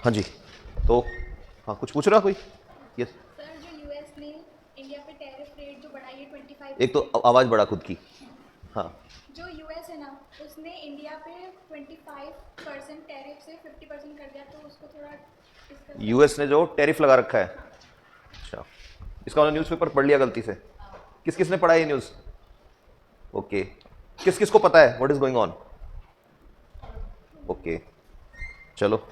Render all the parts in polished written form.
हाँ जी, तो हाँ कुछ पूछ रहा कोई? यस। सर, जो यूएस ने इंडिया पे टैरिफ रेट जो बढ़ाई है 25, एक तो आवाज़ बढ़ा खुद की। हाँ, जो यूएस है ना, उसने इंडिया पे 25% टैरिफ से 50% कर दिया, तो उसको थोड़ा डिस्कस यूएस ने जो टैरिफ लगा रखा है, अच्छा, इसका उन्होंने न्यूज़पेपर पढ़ लिया गलती से। किस किस ने पढ़ा ये न्यूज़? ओके, किस किस को पता है what is going on? Okay, चलो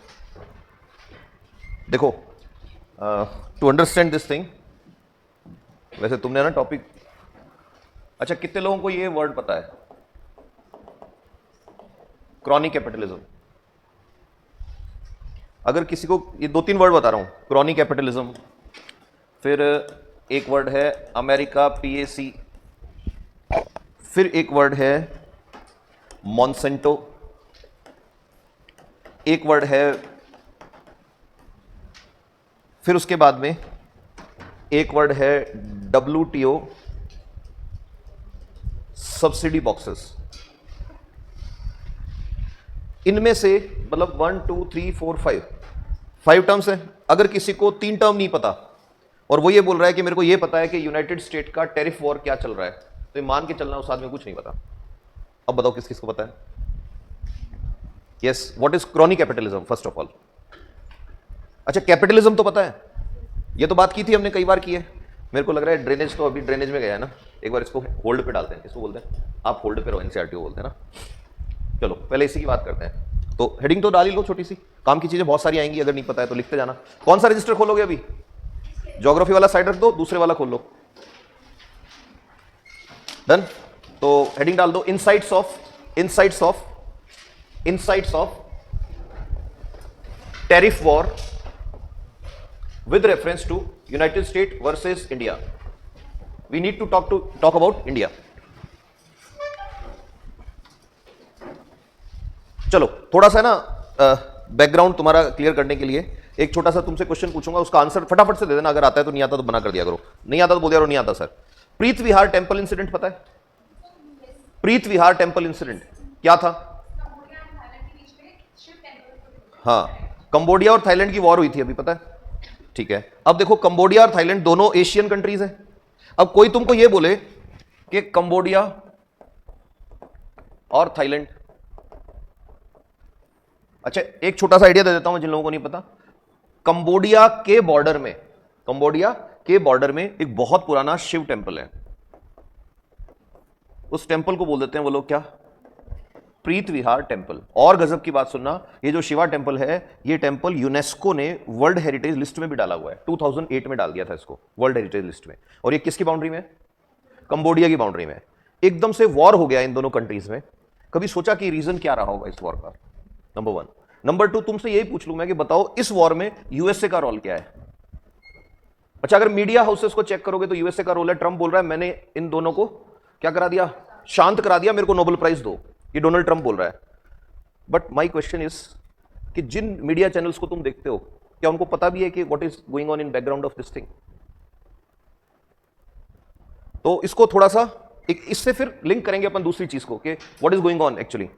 देखो, टू अंडरस्टैंड दिस थिंग, वैसे तुमने ना टॉपिक, अच्छा कितने लोगों को ये वर्ड पता है, क्रॉनिक कैपिटलिज्म? अगर किसी को, ये दो तीन वर्ड बता रहा हूं, क्रॉनिक कैपिटलिज्म, फिर एक वर्ड है अमेरिका पीएसी, फिर एक वर्ड है मॉन्सेंटो, एक वर्ड है, फिर उसके बाद में एक वर्ड है WTO, सब्सिडी बॉक्सेस। इनमें से मतलब 1 2 3 4 5 टर्म्स हैं। अगर किसी को 3 टर्म नहीं पता और वो ये बोल रहा है कि मेरे को ये पता है कि यूनाइटेड स्टेट का टैरिफ वॉर क्या चल रहा है, तो ये मान के चलना उस आदमी को कुछ नहीं पता। अब बताओ किस किस को पता है? Yes, what is chronic capitalism first of all? अच्छा, कैपिटलिज्म तो पता है, ये तो बात की थी हमने, कई बार की है। मेरे को लग रहा है ड्रेनेज तो अभी ड्रेनेज में गया है ना, एक बार इसको होल्ड पे डालते हैं, इसको बोलते हैं आप होल्ड पे रहो, एनसीईआरटी बोलते हैं ना। चलो पहले इसी की बात करते हैं, तो हेडिंग तो डाल ही लो छोटी सी, काम की चीजें बहुत सारी आएंगी, अगर नहीं पता है तो लिखते जाना। कौन सा रजिस्टर खोलोगे अभी? ज्योग्राफी वाला साइड रख दो, दूसरे वाला खोल लो। डन। तो हेडिंग डाल दो insights of tariff war with reference to United States versus India. We need to talk about India. चलो थोड़ा सा ना बैकग्राउंड तुम्हारा क्लियर करने के लिए एक छोटा सा तुमसे क्वेश्चन पूछूंगा, उसका आंसर फटाफट से दे देना, अगर आता है तो, नहीं आता तो बना कर दिया करो, नहीं आता तो बोल दिया करो नहीं आता सर। प्रीत विहार टेंपल इंसिडेंट पता है? प्रीत विहार टेंपल इंसिडेंट क्या था? हाँ, कंबोडिया और थाईलैंड की वॉर हुई थी अभी, पता है? ठीक है, अब देखो कंबोडिया और थाईलैंड दोनों एशियन कंट्रीज हैं। अब कोई तुमको यह बोले कि कंबोडिया और थाईलैंड, अच्छा एक छोटा सा आइडिया दे देता हूं जिन लोगों को नहीं पता, कंबोडिया के बॉर्डर में एक बहुत पुराना शिव टेंपल है, उस टेंपल को बोल देते हैं वो लोग क्या? प्रीत विहार टेंपल। और गजब की बात सुनना, ये जो शिवा टेंपल है, ये टेंपल यूनेस्को ने वर्ल्ड हेरिटेज लिस्ट में भी डाला हुआ है, 2008 में डाल दिया था इसको वर्ल्ड हेरिटेज लिस्ट में। और ये किसकी बाउंड्री में? कंबोडिया की बाउंड्री में। एकदम से वॉर हो गया इन दोनों कंट्रीज में, कभी सोचा कि रीजन क्या रहा होगा इस वॉर का? नंबर 1। नंबर 2, तुमसे यही पूछ लूं मैं कि बताओ इस वॉर में यूएसए का रोल क्या है? अच्छा, अगर मीडिया हाउसेस को चेक करोगे तो यूएसए का रोल है, ट्रंप बोल रहा है मैंने इन दोनों को क्या करा दिया? शांत करा दिया, मेरे को नोबेल प्राइज दो, ये डोनाल्ड ट्रंप बोल रहा है। बट माय क्वेश्चन इज कि जिन मीडिया चैनल्स को तुम देखते हो, क्या उनको पता भी है कि what is going on in background of this thing? तो इसको थोड़ा सा इससे फिर लिंक करेंगे अपन दूसरी चीज को कि what is going on actually.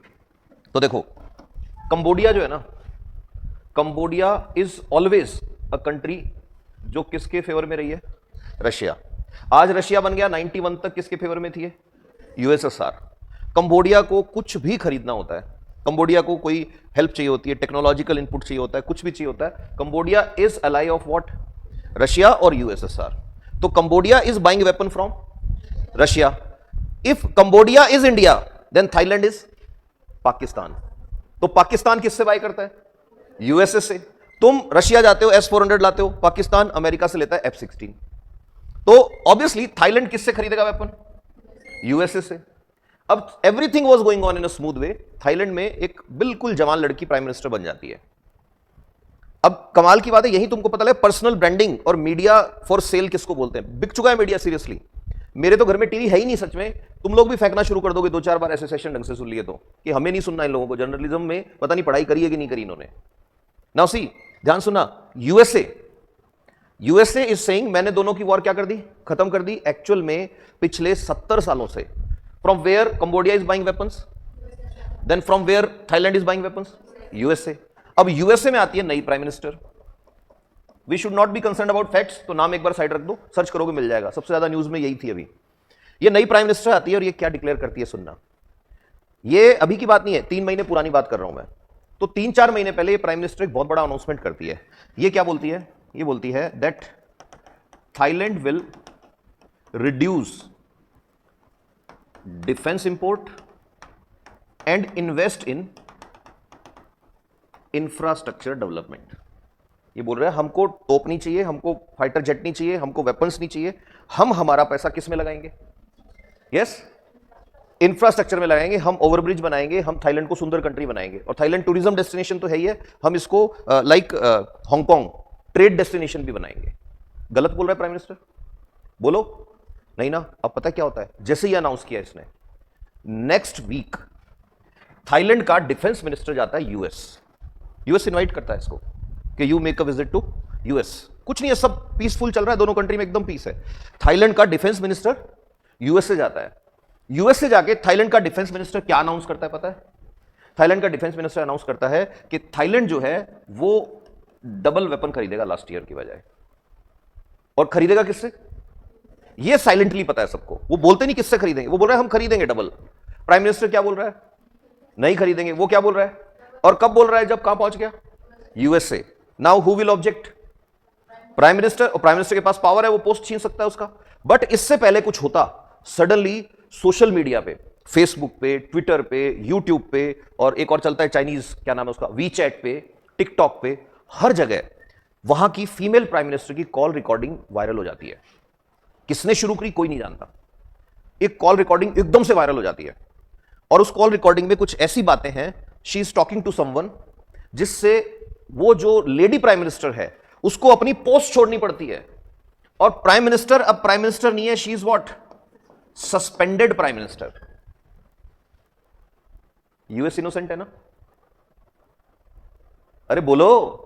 तो देखो, कंबोडिया जो है ना, Cambodia is always a country जो किसके फेवर में रही है? रशिया। आज रशिया बन गया, 91 तक किसके फेवर में थी? यूएसएसआर। कंबोडिया को कुछ भी खरीदना होता है, कंबोडिया को कोई हेल्प चाहिए होती है, टेक्नोलॉजिकल इनपुट चाहिए होता है, कुछ भी चाहिए होता है, Cambodia is ally of what? Russia और यूएसएसआर। तो Cambodia is buying weapon from Russia. If Cambodia is India then Thailand is Pakistan. तो पाकिस्तान किससे बाय करता है? यूएसए से। तुम रशिया जाते हो, S-400 लाते हो, पाकिस्तान अमेरिका से लेता है F-16। तो ऑब्वियसली थाईलैंड किससे खरीदेगा वेपन? यूएसए से। अब everything was going on in a smooth way, Thailand में एक बिल्कुल जवान लड़की प्राइम मिनिस्टर बन जाती है। अब कमाल की बात है, यही तुमको पता लगे पर्सनल ब्रांडिंग और मीडिया फॉर सेल किसको बोलते हैं। बिक चुका है मीडिया सीरियसली। मेरे तो घर में टीवी है ही नहीं सच में, तुम लोग भी फेंकना शुरू कर दोगे 2-4 बार ऐसे सेशन ढंग से सुन लिए तो, कि हमें नहीं सुनना इन लोगों को, जर्नलिज्म में पता नहीं पढ़ाई करी है कि नहीं करी इन्होंने। नाउ सी, ध्यान सुना, यूएसए इज सेइंग मैंने दोनों की वॉर क्या कर दी? खत्म कर दी। एक्चुअल में पिछले 70 सालों से from where Cambodia is buying weapons, then from where Thailand is buying weapons? USA. अब यूएसए में आती है नई prime minister. We should not be concern about facts, तो नाम एक बार साइड रख दो, सर्च करोगे मिल जाएगा, सबसे ज्यादा न्यूज में यही थी अभी। ये नई प्राइम मिनिस्टर आती है और ये क्या डिक्लेयर करती है सुनना, ये अभी की बात नहीं है, 3 महीने पुरानी बात कर रहा हूं मैं। तो 3-4 महीने पहले ये प्राइम मिनिस्टर एक बहुत बड़ा अनाउंसमेंट करती है। ये क्या बोलती है? ये बोलती है that Thailand will reduce defence import and invest in infrastructure development. ये बोल रहे हैं हमको तोप नहीं चाहिए, हमको फाइटर जेट नहीं चाहिए, हमको वेपन्स नहीं चाहिए, हम हमारा पैसा किस में लगाएंगे? यस, इंफ्रास्ट्रक्चर में लगाएंगे, हम ओवरब्रिज बनाएंगे, हम थाईलैंड को सुंदर कंट्री बनाएंगे। और थाईलैंड टूरिज्म डेस्टिनेशन तो है ही है, हम इसको लाइक हांगकांग ट्रेड डेस्टिनेशन भी बनाएंगे। गलत बोल रहा है प्राइम मिनिस्टर? बोलो नहीं ना। अब पता क्या होता है, जैसे ही अनाउंस किया इसने, नेक्स्ट वीक थाईलैंड का डिफेंस मिनिस्टर जाता है यूएस इनवाइट करता है इसको कि you make a visit to US. कुछ नहीं है, सब पीसफुल चल रहा है, दोनों कंट्री में एकदम पीस है। थाईलैंड का डिफेंस मिनिस्टर यूएस से जाता है। यूएस से जाके थाईलैंड का डिफेंस मिनिस्टर क्या अनाउंस करता है पता है? थाईलैंड का डिफेंस मिनिस्टर अनाउंस करता है कि थाईलैंड जो है वो डबल वेपन खरीदेगा लास्ट ईयर की बजाय। और खरीदेगा किससे? ये साइलेंटली पता है सबको, वो बोलते नहीं किससे खरीदेंगे, वो बोल रहा है हम खरीदेंगे डबल। प्राइम मिनिस्टर क्या बोल रहा है? नहीं खरीदेंगे। वो क्या बोल रहा है? और कब बोल रहा है? जब कहां पहुंच गया? USA. Now who will object? Prime minister. और प्राइम मिनिस्टर के पास पावर है, वो पोस्ट छीन सकता है उसका। बट इससे पहले कुछ होता, सडनली सोशल मीडिया पे, फेसबुक पे, ट्विटर पे, यूट्यूब पे, और एक और चलता है चाइनीज, क्या नाम है उसका, वीचैट पे, टिकटॉक पे, हर जगह वहां की फीमेल प्राइम मिनिस्टर की कॉल रिकॉर्डिंग वायरल हो जाती है। किसने शुरू की कोई नहीं जानता, एक कॉल रिकॉर्डिंग एकदम से वायरल हो जाती है। और उस कॉल रिकॉर्डिंग में कुछ ऐसी बातें हैं, she is talking to someone, जिससे वो जो लेडी प्राइम मिनिस्टर है उसको अपनी पोस्ट छोड़नी पड़ती है। और प्राइम मिनिस्टर अब प्राइम मिनिस्टर नहीं है, she is what? Suspended prime minister. US innocent है ना? अरे बोलो।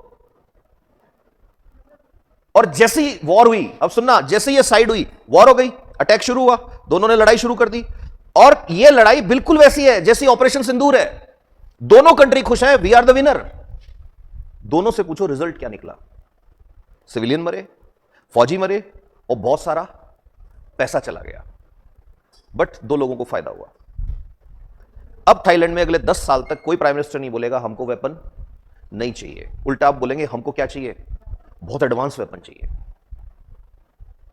और जैसी वॉर हुई, अब सुनना, जैसे ये साइड हुई, वॉर हो गई, अटैक शुरू हुआ, दोनों ने लड़ाई शुरू कर दी। और ये लड़ाई बिल्कुल वैसी है जैसी ऑपरेशन सिंदूर है। दोनों कंट्री खुश है, वी आर द विनर। दोनों से पूछो रिजल्ट क्या निकला? सिविलियन मरे, फौजी मरे, और बहुत सारा पैसा चला गया। बट 2 लोगों को फायदा हुआ। अब थाईलैंड में अगले 10 साल तक कोई प्राइम मिनिस्टर नहीं बोलेगा हमको वेपन नहीं चाहिए, उल्टा आप बोलेंगे हमको क्या चाहिए? बहुत एडवांस वेपन चाहिए।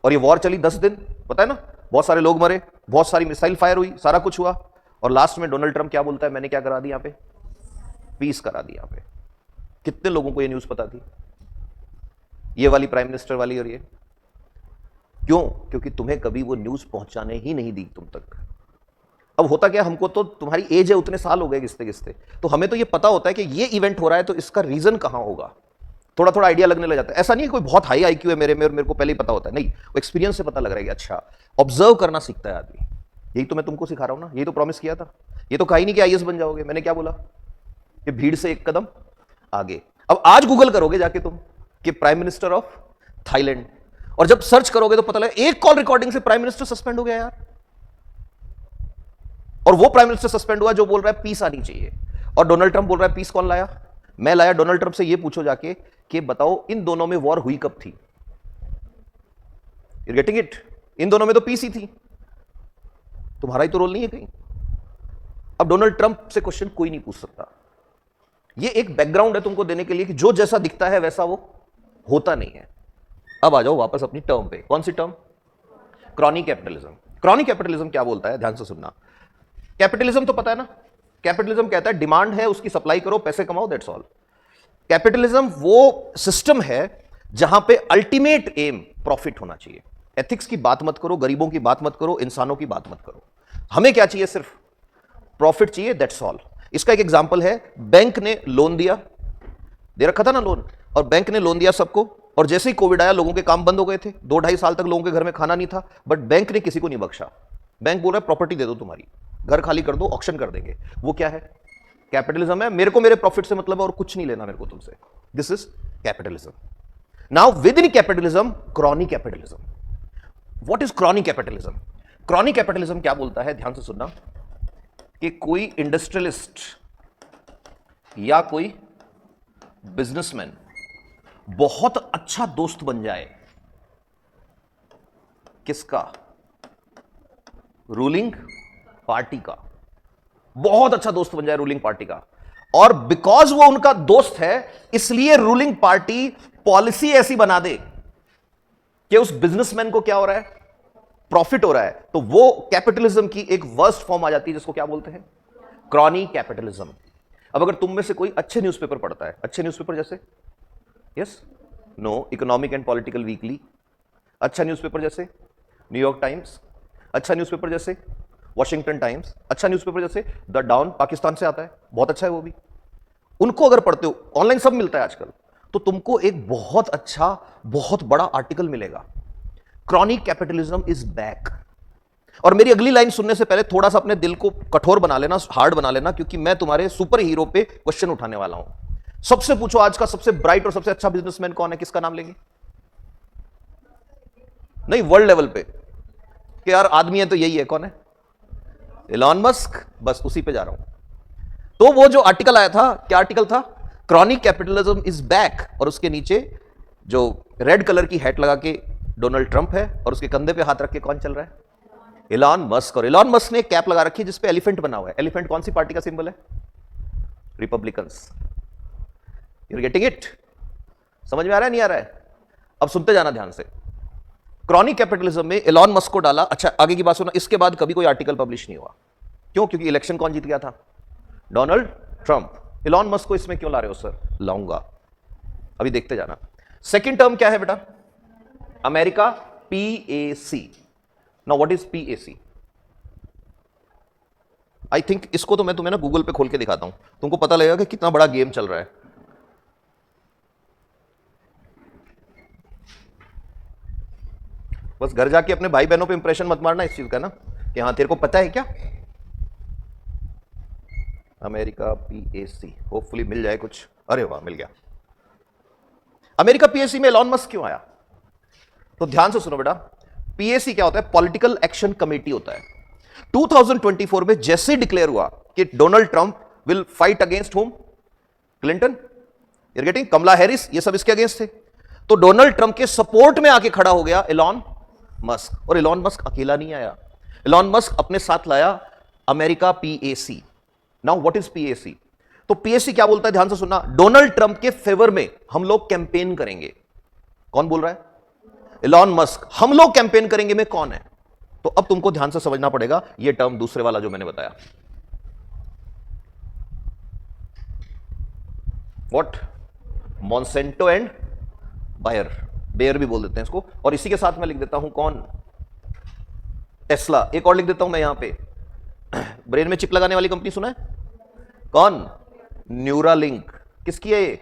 और ये वॉर चली 10 दिन, पता है ना, बहुत सारे लोग मरे, बहुत सारी मिसाइल फायर हुई, सारा कुछ हुआ। और लास्ट में डोनाल्ड ट्रंप क्या बोलता है? मैंने क्या करा दी यहां पे? पीस करा दी यहां पे। कितने लोगों को ये न्यूज पता थी? ये वाली प्राइम मिनिस्टर वाली। और ये क्यों? क्योंकि तुम्हें कभी वो न्यूज पहुंचाने ही नहीं दी तुम तक। अब होता क्या, हमको तो तुम्हारी एज है, उतने साल हो गए घिसते घिसते, तो हमें तो ये पता होता है कि ये इवेंट हो रहा है, तो इसका रीजन कहां होगा, थोड़ा थोड़ा आइडिया लगने लग जाता है। ऐसा नहीं है कोई बहुत हाई आईक्यू है मेरे में और मेरे को पहले ही पता होता है, नहीं, वो एक्सपीरियंस से पता लग रहा है कि अच्छा, ऑब्जर्व करना सीखता है आदमी। यही तो मैं तुमको सिखा रहा हूं ना, यही तो प्रॉमिस किया था। ये तो कहा ही नहीं कि आईएएस बन जाओगे, मैंने क्या बोला कि भीड़ से एक कदम आगे। अब आज गूगल करोगे जाके तुम कि प्राइम मिनिस्टर ऑफ थाईलैंड, और जब सर्च करोगे तो पता लगे एक कॉल रिकॉर्डिंग से प्राइम मिनिस्टर सस्पेंड हो गया यार। और वो प्राइम मिनिस्टर सस्पेंड हुआ जो बोल रहा है पीस आनी चाहिए। और डोनाल्ड ट्रंप बोल रहा है पीस कौन लाया? मैं लाया। डोनाल्ड ट्रंप से ये पूछो जाके कि बताओ इन दोनों में वॉर हुई कब थी? You getting it? इन दोनों में तो पीस ही थी, तुम्हारा ही तो रोल नहीं है कहीं। अब डोनाल्ड ट्रंप से क्वेश्चन कोई नहीं पूछ सकता। ये एक बैकग्राउंड है तुमको देने के लिए कि जो जैसा दिखता है वैसा वो होता नहीं है। अब आ जाओ वापस अपनी टर्म पे। कौन सी term? Chronic capitalism. Chronic capitalism क्या बोलता है, ध्यान से सुनना। कैपिटलिज्म तो पता है ना, कैपिटलिज्म कहता है डिमांड है, उसकी सप्लाई करो, पैसे कमाओ, दैट्स ऑल। कैपिटलिज्म वो सिस्टम है जहां पे अल्टीमेट एम प्रॉफिट होना चाहिए। एथिक्स की बात मत करो, गरीबों की बात मत करो, इंसानों की बात मत करो। हमें क्या चाहिए? सिर्फ प्रॉफिट चाहिए, दैट्स ऑल। इसका एक एग्जांपल है, बैंक ने लोन दिया, दे रखा था ना लोन, और बैंक ने लोन दिया सबको, और जैसे ही कोविड आया लोगों के काम बंद हो गए थे, 2-2.5 साल तक लोगों के घर में खाना नहीं था, बट बैंक ने किसी को नहीं बख्शा। बैंक बोल रहा है प्रॉपर्टी दे दो, तुम्हारी घर खाली कर दो, ऑक्शन कर देंगे। वो क्या है? कैपिटलिज्म है। मेरे को मेरे प्रॉफिट से मतलब है और कुछ नहीं लेना मेरे को तुमसे। This is capitalism. Now with in capitalism, chronic capitalism. What is chronic capitalism? Chronic capitalism क्या बोलता है, ध्यान से सुनना, कि कोई इंडस्ट्रियलिस्ट या कोई बिजनेसमैन बहुत अच्छा दोस्त बन जाए किसका? रूलिंग पार्टी का। बहुत अच्छा दोस्त बन जाए रूलिंग पार्टी का, और बिकॉज वो उनका दोस्त है इसलिए रूलिंग पार्टी पॉलिसी ऐसी बना दे कि उस बिजनेसमैन को क्या हो रहा है? प्रॉफिट हो रहा है। तो वो कैपिटलिज्म की एक वर्स्ट फॉर्म आ जाती है जिसको क्या बोलते हैं? Crony capitalism. अब अगर तुम में से कोई अच्छे न्यूज़पेपर पढ़ता है, अच्छे न्यूज़पेपर जैसे yes no economic and political weekly, अच्छा न्यूज़पेपर जैसे न्यूयॉर्क टाइम्स, अच्छा न्यूज़पेपर जैसे वॉशिंगटन टाइम्स, अच्छा न्यूज़पेपर जैसे द डाउन, पाकिस्तान से आता है, बहुत अच्छा है वो भी, उनको अगर पढ़ते हो, ऑनलाइन सब मिलता है आजकल, तो तुमको एक बहुत अच्छा बहुत बड़ा आर्टिकल मिलेगा, क्रॉनिक कैपिटलिज्म इज बैक। और मेरी अगली लाइन सुनने से पहले थोड़ा सा अपने दिल को कठोर बना लेना, हार्ड बना लेना, क्योंकि मैं तुम्हारे सुपर हीरो पे क्वेश्चन उठाने वाला हूं। सबसे पूछो आज का सबसे ब्राइट और सबसे अच्छा बिजनेसमैन कौन है? किसका नाम लेंगे? नहीं, वर्ल्ड लेवल पे कि यार आदमी है तो यही है, कौन है? Elon Musk. बस उसी पे जा रहा हूं। तो वो जो आर्टिकल आया था, क्या आर्टिकल था? क्रॉनिक कैपिटलिज्म इज बैक, और उसके नीचे जो रेड कलर की हैट लगा के डोनाल्ड ट्रंप है, और उसके कंधे पे हाथ रख के कौन चल रहा है? Elon Musk. और इलॉन मस्क ने एक कैप लगा रखी है जिसपे एलिफेंट बना हुआ है। एलिफेंट कौन सी पार्टी का सिंबल है? रिपब्लिकन्स। You getting it? समझ में आ रहा है नहीं आ रहा है? अब सुनते जाना ध्यान से। क्रॉनिक कैपिटलिज्म में इलॉन मस्क को डाला। अच्छा, आगे की बात सुना, इसके बाद कभी कोई आर्टिकल पब्लिश नहीं हुआ। क्यों? क्योंकि इलेक्शन कौन जीत गया था? Donald Trump. इलॉन मस्क को इसमें क्यों ला रहे हो सर? लाऊंगा, अभी देखते जाना। सेकंड टर्म क्या है बेटा? America PAC। Now what is PAC? I think इसको तो मैं तुम्हें ना गूगल पे खोल के दिखाता हूं, तुमको पता लगेगा कि कितना बड़ा गेम चल रहा है। बस घर जाके अपने भाई बहनों पे इंप्रेशन मत मारना इस चीज का ना, कि हाँ तेरे को पता है क्या। अमेरिका PAC, होपफुली मिल जाए कुछ। अरे वाह, मिल गया। अमेरिका PAC में एलॉन मस्क क्यों आया? तो ध्यान से सुनो बेटा, PAC क्या होता है? पॉलिटिकल एक्शन कमेटी होता है। 2024 में जैसे डिक्लेयर हुआ कि Donald Trump will fight against home, Clinton, you're getting, Kamala Harris, ये सब इसके अगेंस्ट थे, तो डोनाल्ड ट्रंप के सपोर्ट में आके खड़ा हो गया एलॉन मस्क। और एलॉन मस्क अकेला नहीं आया, एलॉन मस्क अपने साथ लाया America PAC। Now what is PAC? तो PAC क्या बोलता है? ध्यान से सुनना। डोनाल्ड ट्रंप के फेवर में हम लोग कैंपेन करेंगे। कौन बोल रहा है? Elon Musk. हम लोग कैंपेन करेंगे में कौन है? तो अब तुमको ध्यान से समझना पड़ेगा यह टर्म दूसरे वाला जो मैंने बताया। What? Monsanto and Bayer, Bayer भी बोल देते हैं इसको। और इसी के साथ मैं लिख देता हूं कौन? टेस्ला। एक और लिख देता हूं मैं यहां पे, ब्रेन में चिप लगाने वाली कंपनी सुना है? कौन? न्यूरालिंक। किसकी है ये?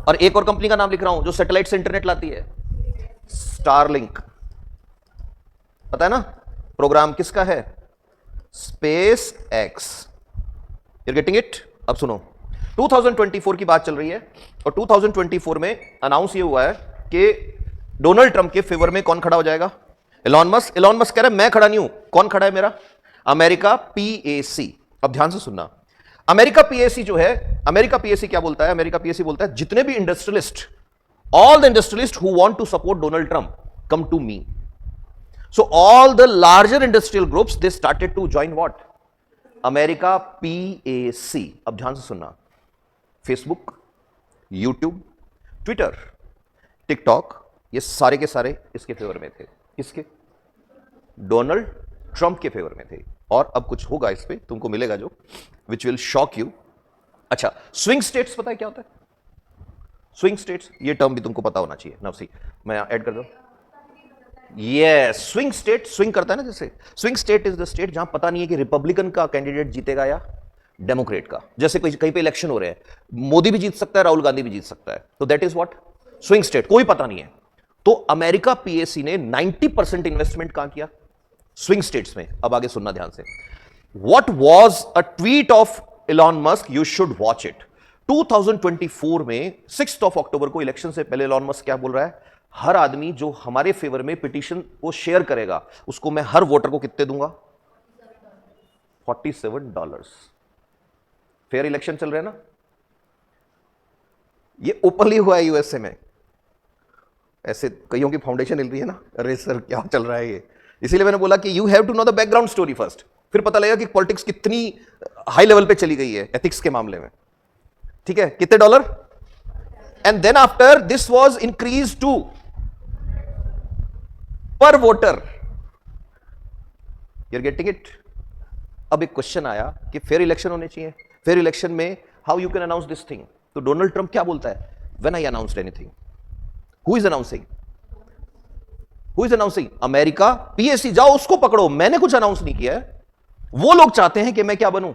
और एक और कंपनी का नाम लिख रहा हूं जो सैटेलाइट से इंटरनेट लाती है, स्टारलिंक। पता है ना प्रोग्राम किसका है? Space x. You're getting it? अब सुनो, 2024 की बात चल रही है, और 2024 में अनाउंस ये हुआ है कि डोनाल्ड ट्रंप के फेवर में कौन खड़ा हो जाएगा? Elon Musk. एलॉन मस्क कह रहा है मैं खड़ा नहीं हूं, कौन खड़ा है मेरा? America PAC। अब ध्यान से सुनना, अमेरिका PAC जो है, अमेरिका PAC क्या बोलता है? अमेरिका PAC बोलता है जितने भी industrialist, all the industrialists who want to support Donald Trump, come to me. So all the larger industrial groups, they started to join what? America PAC. अब ध्यान से सुनना, Facebook, YouTube, Twitter, TikTok, ये सारे के सारे इसके फेवर में थे। किसके? डोनाल्ड ट्रंप के फेवर में थे। और अब कुछ होगा इस पे, तुमको मिलेगा जो विच विल शॉक यू। अच्छा, स्विंग स्टेट्स पता है क्या होता है? स्विंग स्टेट्स, ये टर्म भी तुमको पता होना चाहिए। नाउ सी, मैं ऐड कर दूं। यस, स्विंग स्टेट, स्विंग करता है ना जैसे। Swing state is the state जहां पता नहीं है कि रिपब्लिकन का कैंडिडेट जीतेगा या डेमोक्रेट का। जैसे कहीं पे इलेक्शन हो रहे हैं, मोदी भी जीत सकता है, राहुल गांधी भी जीत सकता है, तो that is what? Swing state, कोई पता नहीं है। तो अमेरिका PAC ने 90% इन्वेस्टमेंट कहां किया? स्विंग स्टेट्स में। अब आगे सुनना ध्यान से। What was a tweet of Elon Musk? You should watch it. 2024 में 6 अक्टूबर को, इलेक्शन से पहले, एलॉन मस्क क्या बोल रहा है? हर आदमी जो हमारे फेवर में पिटीशन को शेयर करेगा उसको मैं हर वोटर को कितने दूंगा? $47। फेयर इलेक्शन चल रहे हैं ना? ये ओपनली हुआ है यूएसए में। ऐसे कईयों की फाउंडेशन हिल रही है ना, अरे सर क्या चल रहा है ये। इसीलिए मैंने बोला कि you have to know the background story first, फिर पता लगेगा कि पॉलिटिक्स कितनी हाई लेवल पे चली गई है एथिक्स के मामले में। ठीक है, कितने dollar? And then after this was increase to per voter. You are getting it? अब एक क्वेश्चन आया कि फेयर इलेक्शन होने चाहिए। फेयर इलेक्शन में how you can announce this thing? तो डोनाल्ड ट्रंप क्या बोलता है? When I announced anything. Who is announcing? Who is announcing? America PAC. जाओ उसको पकड़ो, मैंने कुछ अनाउंस नहीं किया है। वो लोग चाहते हैं कि मैं क्या बनूं?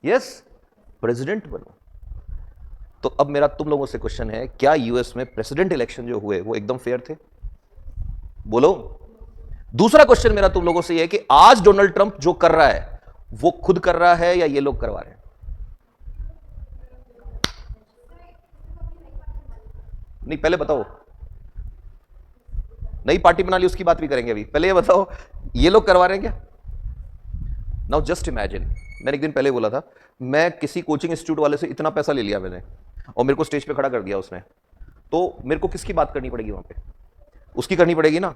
Yes, president बनूं। तो अब मेरा तुम लोगों से क्वेश्चन है, क्या यूएस में प्रेसिडेंट इलेक्शन जो हुए वो एकदम फेयर थे? बोलो। दूसरा क्वेश्चन मेरा तुम लोगों से यह है कि आज डोनाल्ड ट्रंप जो कर रहा है वो खुद कर रहा है या ये लोग करवा रहे हैं? नहीं, पहले बताओ। नई पार्टी बना ली, उसकी बात भी करेंगे अभी। पहले ये बताओ, ये लोग करवा रहे हैं क्या? नाउ जस्ट इमेजिन, मैंने एक दिन पहले बोला था, मैं किसी कोचिंग इंस्टीट्यूट वाले से इतना पैसा ले लिया मैंने, और मेरे को स्टेज पे खड़ा कर दिया उसने, तो मेरे को किसकी बात करनी पड़ेगी वहां पे? उसकी करनी पड़ेगी ना।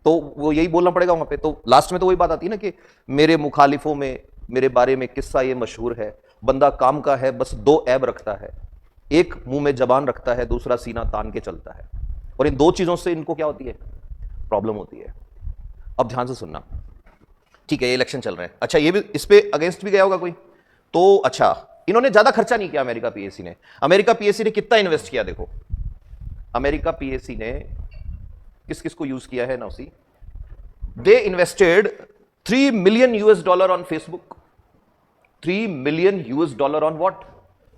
तो वो यही बोलना पड़ेगा वहां पे। तो लास्ट में तो वही बात आती है ना कि मेरे मुखालिफों में मेरे बारे में किस्सा ये मशहूर है, बंदा काम का है, बस दो ऐब रखता है, एक मुंह में जबान रखता है, दूसरा सीना तान के चलता है। और इन दो चीजों से इनको क्या होती है? प्रॉब्लम होती है। अब ध्यान से सुनना, ठीक है? ये इलेक्शन चल रहे हैं, अच्छा ये भी इस पे अगेंस्ट भी गया होगा कोई तो? अच्छा, इन्होंने ज्यादा खर्चा नहीं किया अमेरिका पीएसी ने। अमेरिका पीएसी ने कितना इन्वेस्ट किया देखो। अमेरिका पीएसी ने किस किस को यूज किया है ना? See they invested $3 million on Facebook. $3 million on what?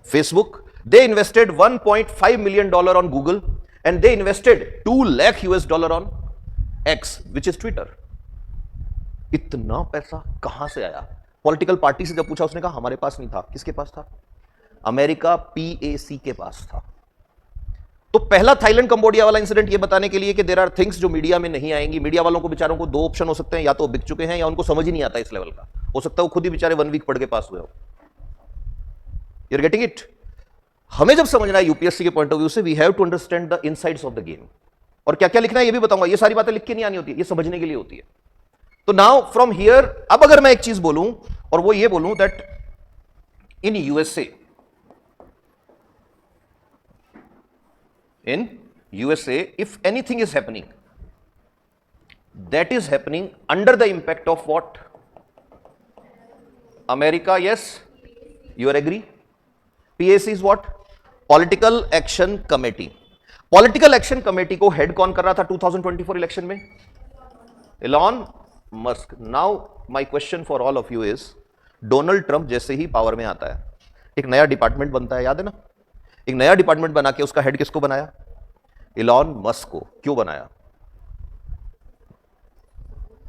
Facebook. They invested $1.5 million on Google, and they invested $2 lakh on X, which is Twitter. इतना पैसा कहां से आया? पॉलिटिकल पार्टी से जब पूछा, उसने कहा हमारे पास नहीं था। किसके पास था? अमेरिका पीएसी के पास था। तो पहला थाईलैंड कंबोडिया वाला इंसिडेंट ये बताने के लिए कि देयर आर थिंग्स जो मीडिया में नहीं आएंगी। मीडिया वालों को बेचारों को दो ऑप्शन हो सकते हैं, या तो बिक चुके हैं या उनको समझ ही नहीं आता इस लेवल का। हो सकता है वो खुद ही बेचारे 1 वीक पढ़ के पास हुए हो। You are getting it? हमें जब समझना है यूपीएससी के पॉइंट ऑफ व्यू से, we have to understand the insides of the game. और क्या क्या लिखना है ये भी बताऊंगा। ये सारी बातें लिख के नहीं आनी होती, ये समझने के लिए होती है। तो नाउ फ्रॉम हियर, अब अगर मैं एक चीज बोलूं और वो ये बोलूं that in USA if anything is happening, that is happening under the impact of what? America, yes? You are agree? PAC is what? Political Action Committee. Political Action Committee को हेड कौन कर रहा था 2024 इलेक्शन में? Elon Musk. Now my question for all of you is, Donald Trump जैसे ही power में आता है, एक नया डिपार्टमेंट बनता है, याद है ना? एक नया डिपार्टमेंट बना के उसका हेड किसको बनाया? एलॉन मस्क को। क्यों बनाया?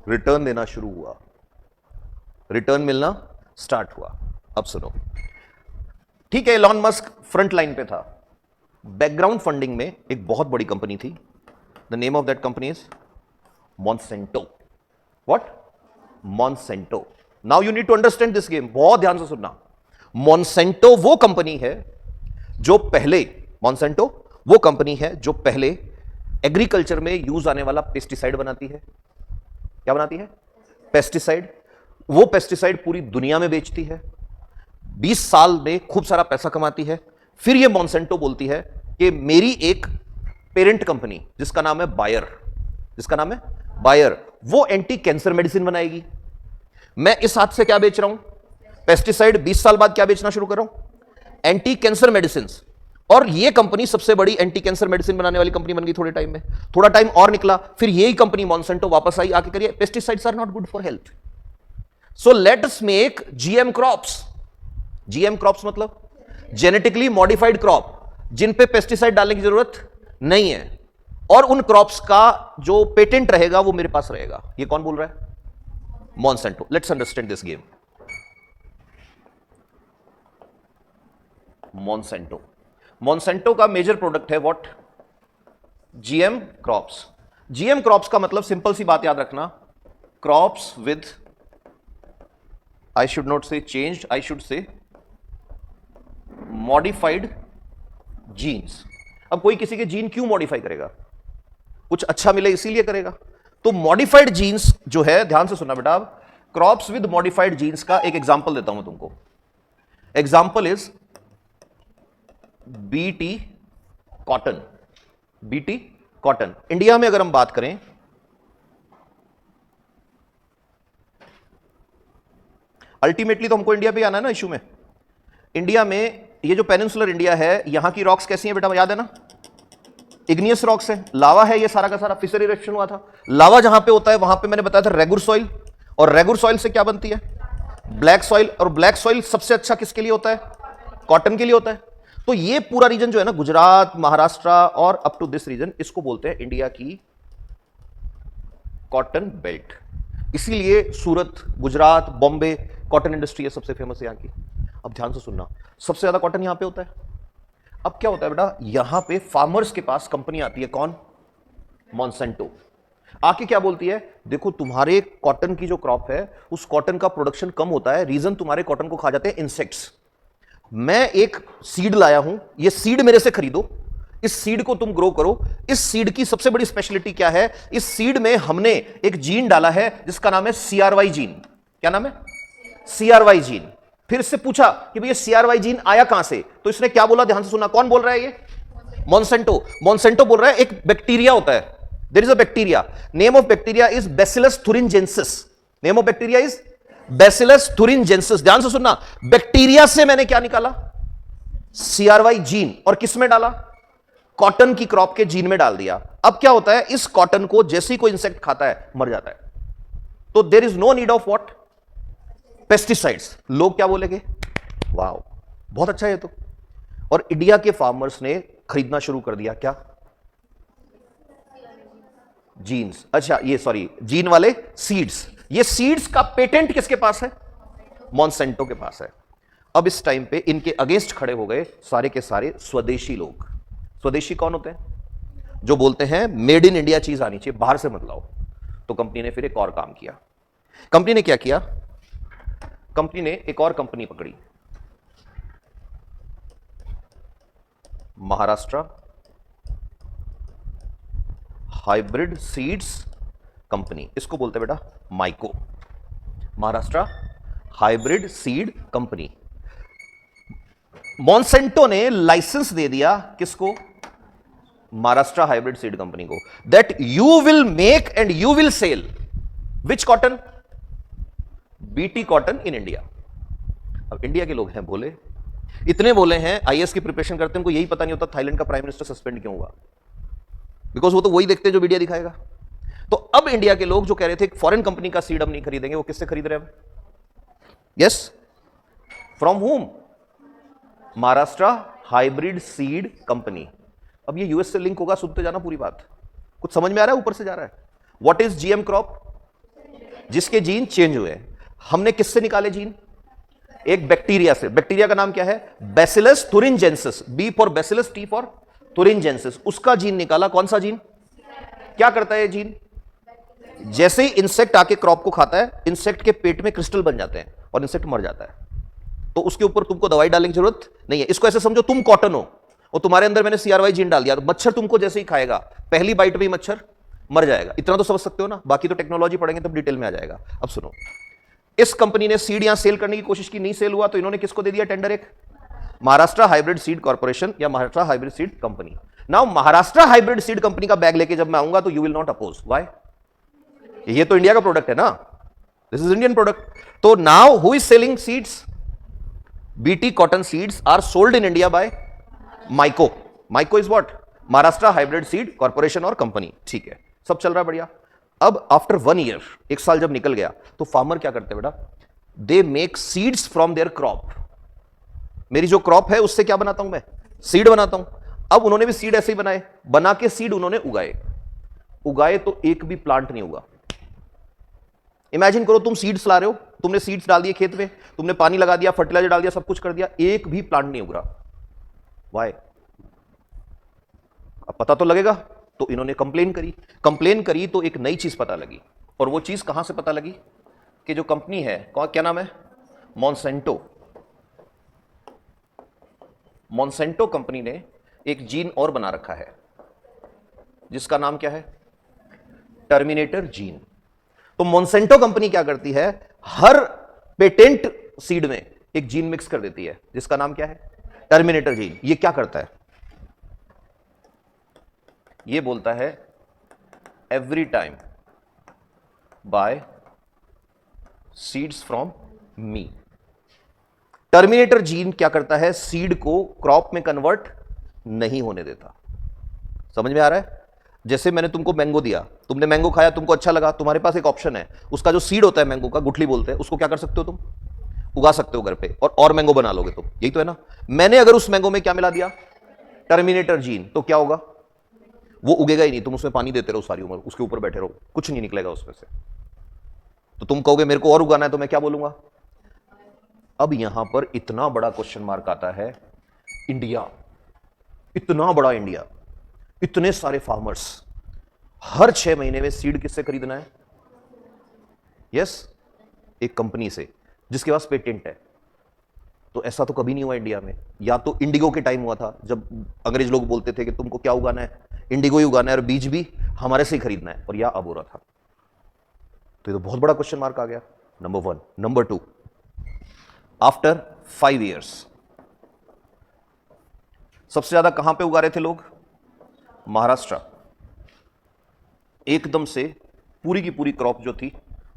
रिटर्न देना शुरू हुआ, रिटर्न मिलना स्टार्ट हुआ। अब सुनो, ठीक है, एलॉन मस्क फ्रंट लाइन पे था। बैकग्राउंड फंडिंग में एक बहुत बड़ी कंपनी थी। The name of that company is Monsanto. What? Monsanto. Now you need to understand this game, बहुत ध्यान से सुनना। मॉन्सेंटो वो कंपनी है जो पहले, मॉन्सेंटो वो कंपनी है जो पहले एग्रीकल्चर में यूज आने वाला पेस्टिसाइड बनाती है। क्या बनाती है? पेस्टिसाइड। वो पेस्टिसाइड पूरी दुनिया में बेचती है, 20 साल में खूब सारा पैसा कमाती है। फिर ये मॉन्सेंटो बोलती है कि मेरी एक पेरेंट कंपनी जिसका नाम है बायर, जिसका नाम है बायर, वो एंटी कैंसर मेडिसिन बनाएगी। मैं इस हाथ से क्या बेच रहा हूं? पेस्टिसाइड। 20 साल बाद क्या बेचना शुरू कर रहा हूं? Anti cancer medicine. और ये कंपनी सबसे बड़ी एंटी कैंसर मेडिसिन बनाने वाली कंपनी बन गई थोड़े टाइम में। थोड़ा टाइम और निकला, फिर यही कंपनी मॉन्सेंटो वापस आई, आके करिए pesticides are not good for health, so let us make GM crops. GM crops मतलब जेनेटिकली मॉडिफाइड क्रॉप, जिन पे पेस्टिसाइड डालने की जरूरत नहीं है, और उन क्रॉप्स का जो पेटेंट रहेगा वो मेरे पास रहेगा। ये कौन बोल रहा है? Monsanto. Let's understand this game. Monsanto, Monsanto का मेजर प्रोडक्ट है what? GM crops. GM crops का मतलब सिंपल सी बात याद रखना, crops with, I should not say changed, I should say modified genes. अब कोई किसी के जीन क्यों मॉडिफाई करेगा? कुछ अच्छा मिले इसीलिए करेगा। तो मॉडिफाइड जीन्स जो है, ध्यान से सुनना बेटा, अब क्रॉप्स विद मॉडिफाइड जीन्स का एक एग्जांपल देता हूं तुमको। Example is BT cotton. BT cotton India में अगर हम बात करें, अल्टीमेटली तो हमको इंडिया पे आना है ना इशू में। इंडिया में ये जो पेनिनसुलर इंडिया है, यहां की रॉक्स कैसी हैं बेटा, याद है ना? इग्नियस रॉक्स है, लावा है, ये सारा का सारा फिशर इरेक्शन हुआ था। लावा जहां पे होता है वहां पे मैंने बताया था रेगुर सॉइल, और रेगुर सॉइल से क्या बनती है? Black soil. और ब्लैक सॉइल सबसे अच्छा किसके लिए होता है? कॉटन के लिए होता है। तो ये पूरा रीजन जो है ना, गुजरात, महाराष्ट्र और अप टू दिस रीजन, इसको बोलते हैं इंडिया की कॉटन बेल्ट। इसीलिए सूरत, गुजरात, बॉम्बे कॉटन इंडस्ट्री है सबसे फेमस है यहां की। अब ध्यान से सुनना, सबसे ज्यादा कॉटन यहां पे होता है। अब क्या होता है बेटा, यहां पे फार्मर्स के पास कंपनी आती है, कौन? मॉन्सेंटो। आके क्या बोलती है, देखो तुम्हारे कॉटन की जो क्रॉप है, उस कॉटन का प्रोडक्शन कम होता है, रीजन तुम्हारे कॉटन को खा जाते हैं इंसेक्ट्स। मैं एक सीड लाया हूं, ये सीड मेरे से खरीदो, इस सीड को तुम ग्रो करो। इस सीड की सबसे बड़ी स्पेशलिटी क्या है? इस सीड में हमने एक जीन डाला है जिसका नाम है CRY जीन। क्या नाम है? CRY gene. फिर इससे पूछा कि भैया CRY जीन आया कहां से, तो इसने क्या बोला, ध्यान से सुनना। कौन बोल रहा है ये? मॉन्सेंटो। मॉन्सेंटो बोल रहा है एक बैक्टीरिया होता है, there is a bacteria, name of bacteria is bacillus thuringiensis। Name of bacteria is bacillus thuringiensis। ध्यान से सुनना, बैक्टीरिया से मैंने क्या निकाला? CRY gene. और किस में डाला? कॉटन की क्रॉप के जीन में डाल दिया। अब क्या होता है, इस कॉटन को जैसे ही कोई इंसेक्ट खाता है मर जाता है। तो there is no need of what? Pesticides. लोग क्या बोलेंगे, वाह बहुत अच्छा है ये तो। और इंडिया के फार्मर्स ने खरीदना शुरू कर दिया, क्या? जीन्स। अच्छा ये सॉरी, जीन वाले सीड्स। ये सीड्स का पेटेंट किसके पास है? मॉन्सेंटो के पास है। अब इस टाइम पे इनके अगेंस्ट खड़े हो गए सारे के सारे स्वदेशी लोग। स्वदेशी कौन होते हैं? जो बोलते हैं मेड इन इंडिया चीज आनी चाहिए, बाहर से मत लाओ। तो कंपनी ने फिर एक और काम किया। कंपनी ने क्या किया? कंपनी ने एक और कंपनी पकड़ी, महाराष्ट्र हाइब्रिड सीड्स कंपनी। इसको बोलते हैं बेटा Mahyco, Maharashtra hybrid seed company. Monsanto ने लाइसेंस दे दिया किसको? महाराष्ट्र हाइब्रिड सीड कंपनी को, that you will make and you will sell which cotton? BT cotton in India. अब इंडिया के लोग हैं बोले, इतने बोले हैं, IAS की प्रिपरेशन करते हैं, उनको यही पता नहीं होता थाईलैंड का प्राइम मिनिस्टर सस्पेंड क्यों हुआ, बिकॉज वो तो वही देखते हैं जो मीडिया दिखाएगा। तो अब इंडिया के लोग जो कह रहे थे फॉरेन कंपनी का सीड हम नहीं खरीदेंगे, वो किससे खरीद रहे हैं? Yes, from home? Maharashtra hybrid seed company. अब ये यूएस से लिंक होगा, सुनते जाना पूरी बात, कुछ समझ में आ रहा है, ऊपर से जा रहा है। What is GM crop? जिसके जीन चेंज हुए। हमने किससे निकाले जीन? एक बैक्टीरिया से। बैक्टीरिया का नाम क्या है? Bacillus thuringiensis। B for bacillus, T for thuringiensis। उसका जीन निकाला। कौन सा जीन? क्या करता है ये जीन? जैसे ही इंसेक्ट आके क्रॉप को खाता है, इंसेक्ट के पेट में क्रिस्टल बन जाते हैं और इंसेक्ट मर जाता है। तो उसके ऊपर तुमको दवाई डालने की जरूरत नहीं है। इसको ऐसे समझो, तुम कॉटन हो और तुम्हारे अंदर मैंने CRY जीन डाल दिया, तो मच्छर तुमको जैसे ही खाएगा, पहली बाइट में ही मच्छर मर जाएगा। इतना तो समझ सकते हो ना, बाकी तो टेक्नोलॉजी पढ़ेंगे तब डिटेल में आ जाएगा। अब सुनो, इस कंपनी ने सीड यहां सेल करने की कोशिश की, नहीं सेल हुआ, तो इन्होंने किसको दे दिया टेंडर? एक महाराष्ट्र हाइब्रिड सीड कॉर्पोरेशन या Maharashtra hybrid seed company. Now Maharashtra hybrid seed company का बैग लेके जब मैं आऊंगा तो you will not oppose. Why? ये तो इंडिया का प्रोडक्ट है ना, दिस इज इंडियन प्रोडक्ट। तो now who is selling seeds? BT cotton seeds are sold in India by Myco. Myco is what? Maharashtra hybrid seed corporation और company. ठीक है, सब चल रहा है बढ़िया। अब आफ्टर 1 ईयर, एक साल जब निकल गया, तो फार्मर क्या करते हैं बेटा? They make seeds from their crop. मेरी जो क्रॉप है उससे क्या बनाता हूं मैं? सीड बनाता हूं। अब उन्होंने भी सीड ऐसे ही बनाए, बना के सीड उन्होंने उगाए तो एक भी प्लांट नहीं उगा। इमेजिन करो, तुम सीड्स ला रहे हो, तुमने सीड्स डाल दिए खेत में, तुमने पानी लगा दिया, फर्टिलाइजर डाल दिया, सब कुछ कर दिया, एक भी प्लांट नहीं उग रहा। वाई? अब पता तो लगेगा। तो इन्होंने कंप्लेन करी तो एक नई चीज पता लगी। और वो चीज कहां से पता लगी? कि जो कंपनी है, क्या नाम है? मॉन्सेंटो। मॉन्सेंटो कंपनी ने एक जीन और बना रखा है जिसका नाम क्या है? Terminator gene. तो मोंसेंटो कंपनी क्या करती है, हर पेटेंट सीड में एक जीन मिक्स कर देती है जिसका नाम क्या है? Terminator gene. ये क्या करता है? ये बोलता है every time buy seeds from me. Terminator gene क्या करता है? सीड को क्रॉप में कन्वर्ट नहीं होने देता। समझ में आ रहा है? जैसे मैंने तुमको मैंगो दिया, तुमने मैंगो खाया, तुमको अच्छा लगा, तुम्हारे पास एक ऑप्शन है, उसका जो सीड होता है मैंगो का, गुठली बोलते हैं, उसको क्या कर सकते हो? तुम उगा सकते हो घर पे और मैंगो बना लोगे तुम। यही तो है ना? मैंने अगर उस मैंगो में क्या मिला दिया? टर्मिनेटर जीन, तो क्या होगा? वो उगेगा ही नहीं। तुम उसमें पानी देते रहो सारी उम्र, उसके ऊपर बैठे रहो, कुछ नहीं निकलेगा उसमें से। तो तुम कहोगे मेरे को और उगाना है, तो मैं क्या बोलूंगा? अब यहां पर इतना बड़ा क्वेश्चन मार्क आता है। इंडिया, इतना बड़ा इंडिया, इतने सारे फार्मर्स, हर 6 महीने में सीड किससे खरीदना है? यस, एक कंपनी से जिसके पास पेटेंट है। तो ऐसा तो कभी नहीं हुआ इंडिया में। या तो इंडिगो के टाइम हुआ था, जब अंग्रेज लोग बोलते थे कि तुमको क्या उगाना है? इंडिगो ही उगाना है, और बीज भी हमारे से ही खरीदना है, और या अब हो रहा था। तो ये तो बहुत बड़ा क्वेश्चन मार्क आ गया, नंबर 1। नंबर 2, आफ्टर 5 years सबसे ज्यादा कहां पे उगा रहे थे लोग? महाराष्ट्र। एकदम से पूरी की पूरी क्रॉप जो थी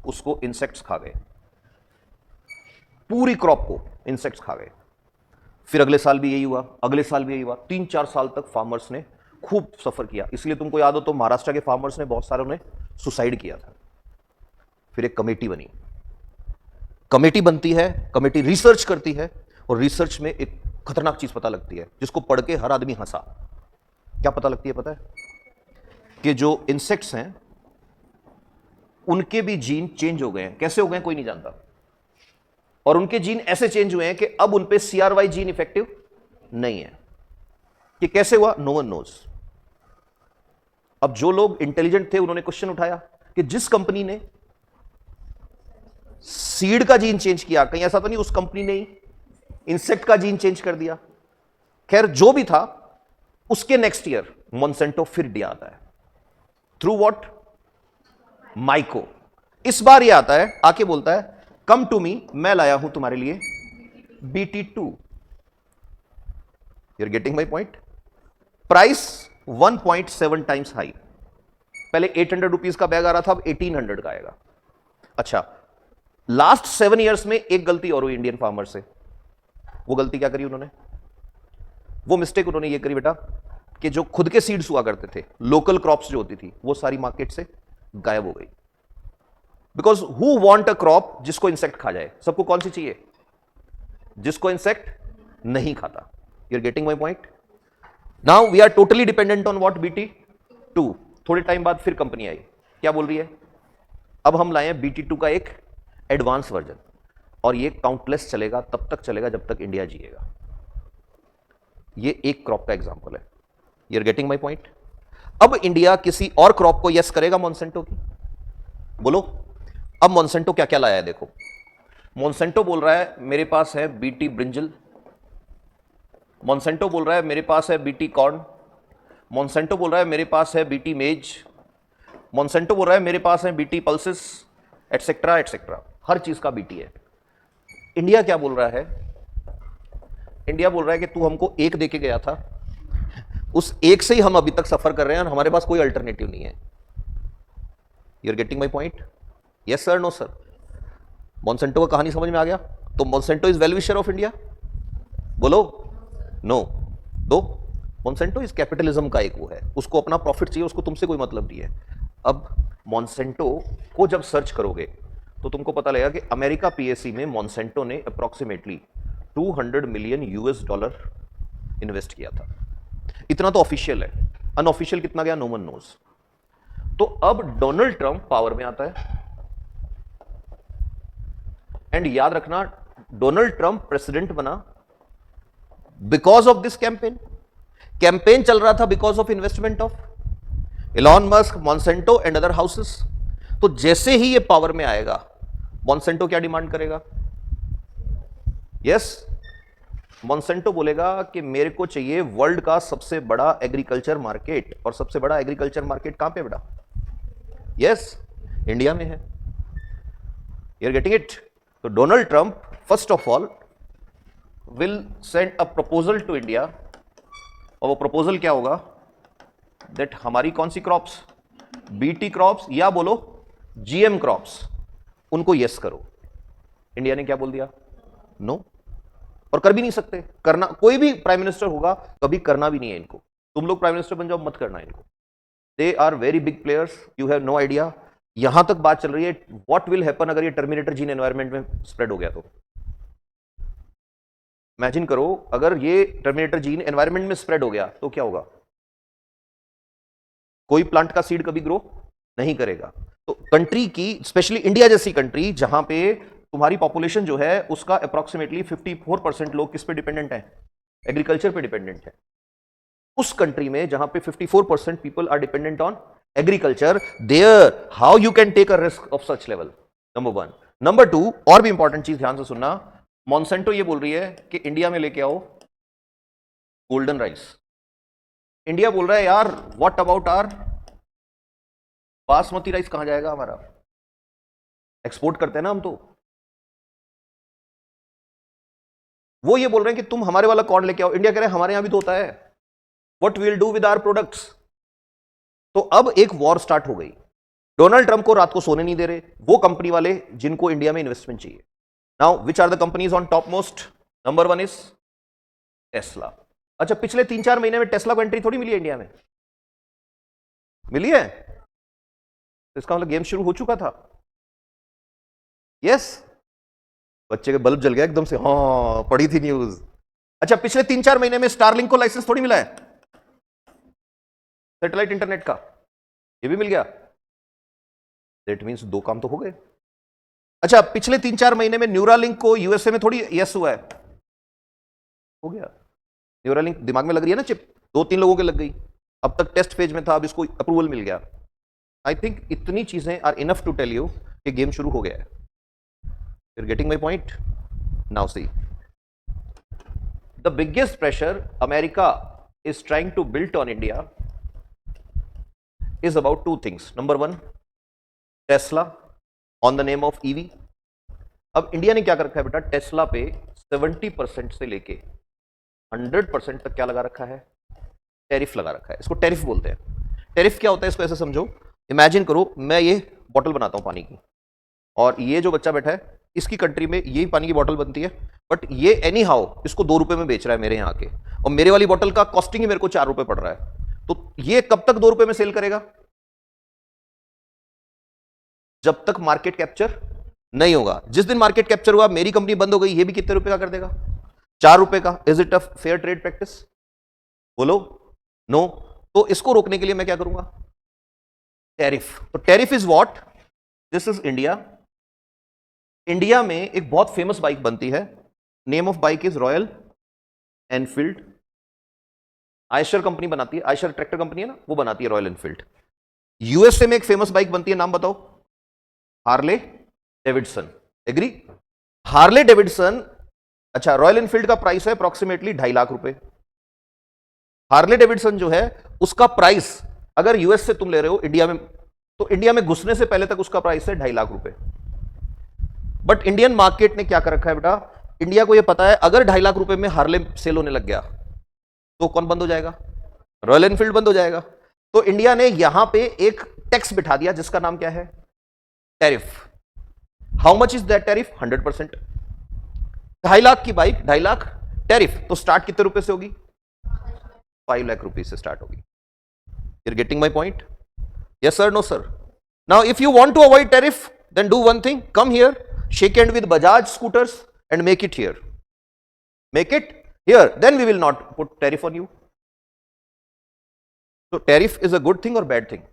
उसको इंसेक्ट्स खा गए, पूरी क्रॉप को इंसेक्ट्स खा गए। फिर अगले साल भी यही हुआ, अगले साल भी यही हुआ। 3-4 साल तक फार्मर्स ने खूब सफर किया। इसलिए तुमको याद हो तो महाराष्ट्र के फार्मर्स ने बहुत सारों ने सुसाइड किया था। फिर एक कमेटी बनी, कमेटी बनती है, कमेटी रिसर्च करती है, और रिसर्च में एक खतरनाक चीज पता लगती है जिसको पढ़ के हर आदमी हंसा। क्या पता लगती है पता है? कि जो इंसेक्ट्स हैं उनके भी जीन चेंज हो गए हैं। कैसे हो गए कोई नहीं जानता, और उनके जीन ऐसे चेंज हुए हैं कि अब उन पे CRY जीन इफेक्टिव नहीं है। कि कैसे हुआ? No one knows. अब जो लोग इंटेलिजेंट थे उन्होंने क्वेश्चन उठाया कि जिस कंपनी ने सीड का जीन चेंज किया, कहीं ऐसा तो नहीं उस कंपनी ने ही इंसेक्ट का जीन चेंज कर दिया? खैर जो भी था, उसके नेक्स्ट ईयर मोंसेंटो फिर दिया आता है। Through what? माइको। इस बार ये आता है, आके बोलता है कम टू मी, मैं लाया हूं तुम्हारे लिए BT2। You are getting my point? Price 1.7 times high. पहले 800 रुपीज का बैग आ रहा था, अब 1800 का आएगा। अच्छा, लास्ट 7 years में एक गलती और हुई इंडियन फार्मर से। वो गलती क्या करी उन्होंने? वो मिस्टेक उन्होंने ये करी बेटा कि जो खुद के सीड्स हुआ करते थे, लोकल क्रॉप्स जो होती थी, वो सारी मार्केट से गायब हो गई। Because who want a crop जिसको इंसेक्ट खा जाए? सबको कौन सी चाहिए? जिसको इंसेक्ट नहीं खाता। You are getting my point? Now we are totally dependent on what? BT2। थोड़े टाइम बाद फिर कंपनी आई, क्या बोल रही है? अब हम लाए हैं BT2 का एक एडवांस वर्जन, और ये काउंटलेस चलेगा, तब तक चलेगा जब तक इंडिया जिएगा। ये एक क्रॉप का एग्जांपल है। You are getting my point? अब इंडिया किसी और क्रॉप को यस करेगा मोंसेंटो की? बोलो। अब मोंसेंटो क्या क्या लाया है देखो। मोंसेंटो बोल रहा है मेरे पास है BT ब्रिंजल, मोंसेंटो बोल रहा है मेरे पास है BT कॉर्न, मोंसेंटो बोल रहा है मेरे पास है BT मेज, मोंसेंटो बोल रहा है मेरे पास है BT पल्सेस, एटसेट्रा एटसेट्रा। हर चीज का BT है। इंडिया क्या बोल रहा है? इंडिया बोल रहा है कि तू हमको एक देके गया था, उस एक से ही हम अभी तक सफर कर रहे हैं, और हमारे पास कोई अल्टरनेटिव नहीं है। You are getting my point? Yes sir, no sir? Monsanto का कहानी समझ में आ गया? तो Monsanto is well wisher of India? बोलो नो। तो मोंसेंटो इज कैपिटलिज्म का एक वो है, उसको अपना प्रॉफिट चाहिए, उसको तुमसे कोई मतलब नहीं है। अब मोंसेंटो को जब सर्च करोगे तो तुमको पता लगेगा कि अमेरिका PAC में मोंसेंटो ने अप्रोक्सीमेटली $200 मिलियन इन्वेस्ट किया था। इतना तो ऑफिशियल है, अनऑफिशियल कितना गया नो वन नोज। तो अब डोनाल्ड ट्रंप पावर में आता है, एंड याद रखना डोनाल्ड ट्रंप प्रेसिडेंट बना because of this campaign. Campaign चल रहा था because of investment of Elon Musk, Monsanto and other houses. तो जैसे ही ये पावर में आएगा, मोंसेंटो क्या डिमांड करेगा? यस, मॉन्सेंटो बोलेगा कि मेरे को चाहिए वर्ल्ड का सबसे बड़ा एग्रीकल्चर मार्केट, और सबसे बड़ा एग्रीकल्चर मार्केट कहां पे बेटा? यस, इंडिया में है। You are getting it? तो Donald Trump first of all will send a proposal to India, और वो प्रपोजल क्या होगा? दैट हमारी कौन सी क्रॉप्स, बीटी क्रॉप्स या बोलो जीएम क्रॉप्स, उनको यस करो। इंडिया ने क्या बोल दिया? नो। और कर भी नहीं सकते, करना कोई भी प्राइम मिनिस्टर होगा कभी करना भी नहीं है इनको। तुम लोग प्राइम मिनिस्टर बन जाओ, मत करना इनको। They are very big players, you have no idea. यहां तक बात चल रही है व्हाट विल हैपन अगर ये टर्मिनेटर जीन एनवायरमेंट में स्प्रेड हो गया तो। इमेजिन करो अगर ये टर्मिनेटर जीन एनवायरमेंट में स्प्रेड हो गया तो क्या होगा? कोई प्लांट का सीड कभी ग्रो नहीं करेगा। तो कंट्री की, स्पेशली इंडिया जैसी कंट्री जहां पे तुम्हारी पॉपुलेशन जो है उसका अप्रोक्सीमेटली 54% लोग किस पे डिपेंडेंट है? एग्रीकल्चर पे डिपेंडेंट है। उस कंट्री में जहां पे 54% people are dependent on agriculture, there how you can take a risk of such level, number 1। Number 2, और भी इंपॉर्टेंट चीज ध्यान से सुनना, मॉन्सेंटो ये बोल रही है कि इंडिया में लेके आओ गोल्डन राइस। इंडिया बोल रहा है यार what about our basmati rice, कहां जाएगा हमारा? एक्सपोर्ट करते हैं ना हम तो। वो ये बोल रहे हैं कि तुम हमारे वाला कॉर्न लेके आओ। इंडिया कह रहे हैं हमारे यहां भी तो होता है, what will do with our products. तो अब एक वॉर स्टार्ट हो गई। डोनाल्ड ट्रंप को रात को सोने नहीं दे रहे वो कंपनी वाले जिनको इंडिया में इन्वेस्टमेंट चाहिए। Now which are the companies on top most? Number 1 is Tesla. अच्छा, पिछले 3-4 महीने में टेस्ला को एंट्री थोड़ी मिली है इंडिया में, मिली है? तो इसका मतलब गेम शुरू हो चुका था। यस, बच्चे के बल्ब जल गया एकदम से, हाँ पढ़ी थी न्यूज। अच्छा, पिछले 3-4 महीने में स्टारलिंक को लाइसेंस थोड़ी मिला है सैटेलाइट इंटरनेट का, ये भी मिल गया। दैट मींस 2 काम तो हो गए। अच्छा, पिछले 3-4 महीने में न्यूरालिंक को यूएसए में थोड़ी यस हुआ है, हो गया। न्यूरालिंक दिमाग में लग रही है ना चिप, 2-3 लोगों के लग गई, अब तक टेस्ट फेज में था, अब इसको अप्रूवल मिल गया। आई थिंक इतनी चीजें are enough to tell you कि गेम शुरू हो गया है। You're getting my point? Now see, the biggest pressure America is trying to build on India is about 2 things. Number 1, Tesla on the name of EV. अब India ने क्या कर रखा है बेटा? टेस्ला पे 70% से लेके 100% तक क्या लगा रखा है? टैरिफ लगा रखा है। इसको टैरिफ बोलते हैं। टैरिफ क्या होता है इसको ऐसे समझो, इमेजिन करो मैं ये बॉटल बनाता हूं पानी की, और ये जो बच्चा बैठा है इसकी कंट्री में यही पानी की बोतल बनती है, बट ये एनी हाउ इसको 2 रुपए में बेच रहा है मेरे यहाँ के, और मेरे वाली बोतल का कॉस्टिंग ही मेरे को 4 रुपए पड़ रहा है। तो ये कब तक 2 रुपए में सेल करेगा? जब तक मार्केट कैप्चर नहीं होगा। जिस दिन मार्केट कैप्चर हुआ, मेरी कंपनी बंद हो गई, ये भी कितने रुपए का कर देगा? 4 रुपए का। Is it a fair trade practice? बोलो नो। तो इसको रोकने के लिए मैं क्या करूंगा? टैरिफ। तो tariff is what? This is India. India में एक बहुत फेमस बाइक बनती है, name of bike is royal Enfield. Eicher company बनाती है, आयशर ट्रैक्टर कंपनी है ना, वो बनाती है रॉयल एनफील्ड। यूएसए में एक फेमस बाइक बनती है, नाम बताओ? Harley Davidson. Agree? Harley Davidson. अच्छा, रॉयल एनफील्ड का प्राइस है अप्रोक्सीमेटली 2.5 लाख रुपए। हार्ले डेविडसन जो है उसका प्राइस अगर यूएस से तुम ले रहे हो इंडिया में, तो इंडिया में घुसने से पहले तक उसका प्राइस है 2.5 लाख रुपए। बट इंडियन मार्केट ने क्या कर रखा है बेटा? इंडिया को यह पता है अगर 2.5 लाख रुपए में हार्ले सेल होने लग गया तो कौन बंद हो जाएगा? रॉयल एनफील्ड बंद हो जाएगा। तो इंडिया ने यहां पे एक टैक्स बिठा दिया जिसका नाम क्या है? Tariff. How much is that tariff? 100%। 2.5 lakh की बाइक, 2.5 लाख टैरिफ, तो स्टार्ट कितने रुपए से होगी? 5 लाख रुपीज से स्टार्ट होगी। You're getting my point? Yes sir, no sir. Now if you want to avoid tariff, then do one thing, come here, shake hand with Bajaj scooters and make it here. Make it here, then we will not put tariff on you. So tariff is a good thing or bad thing?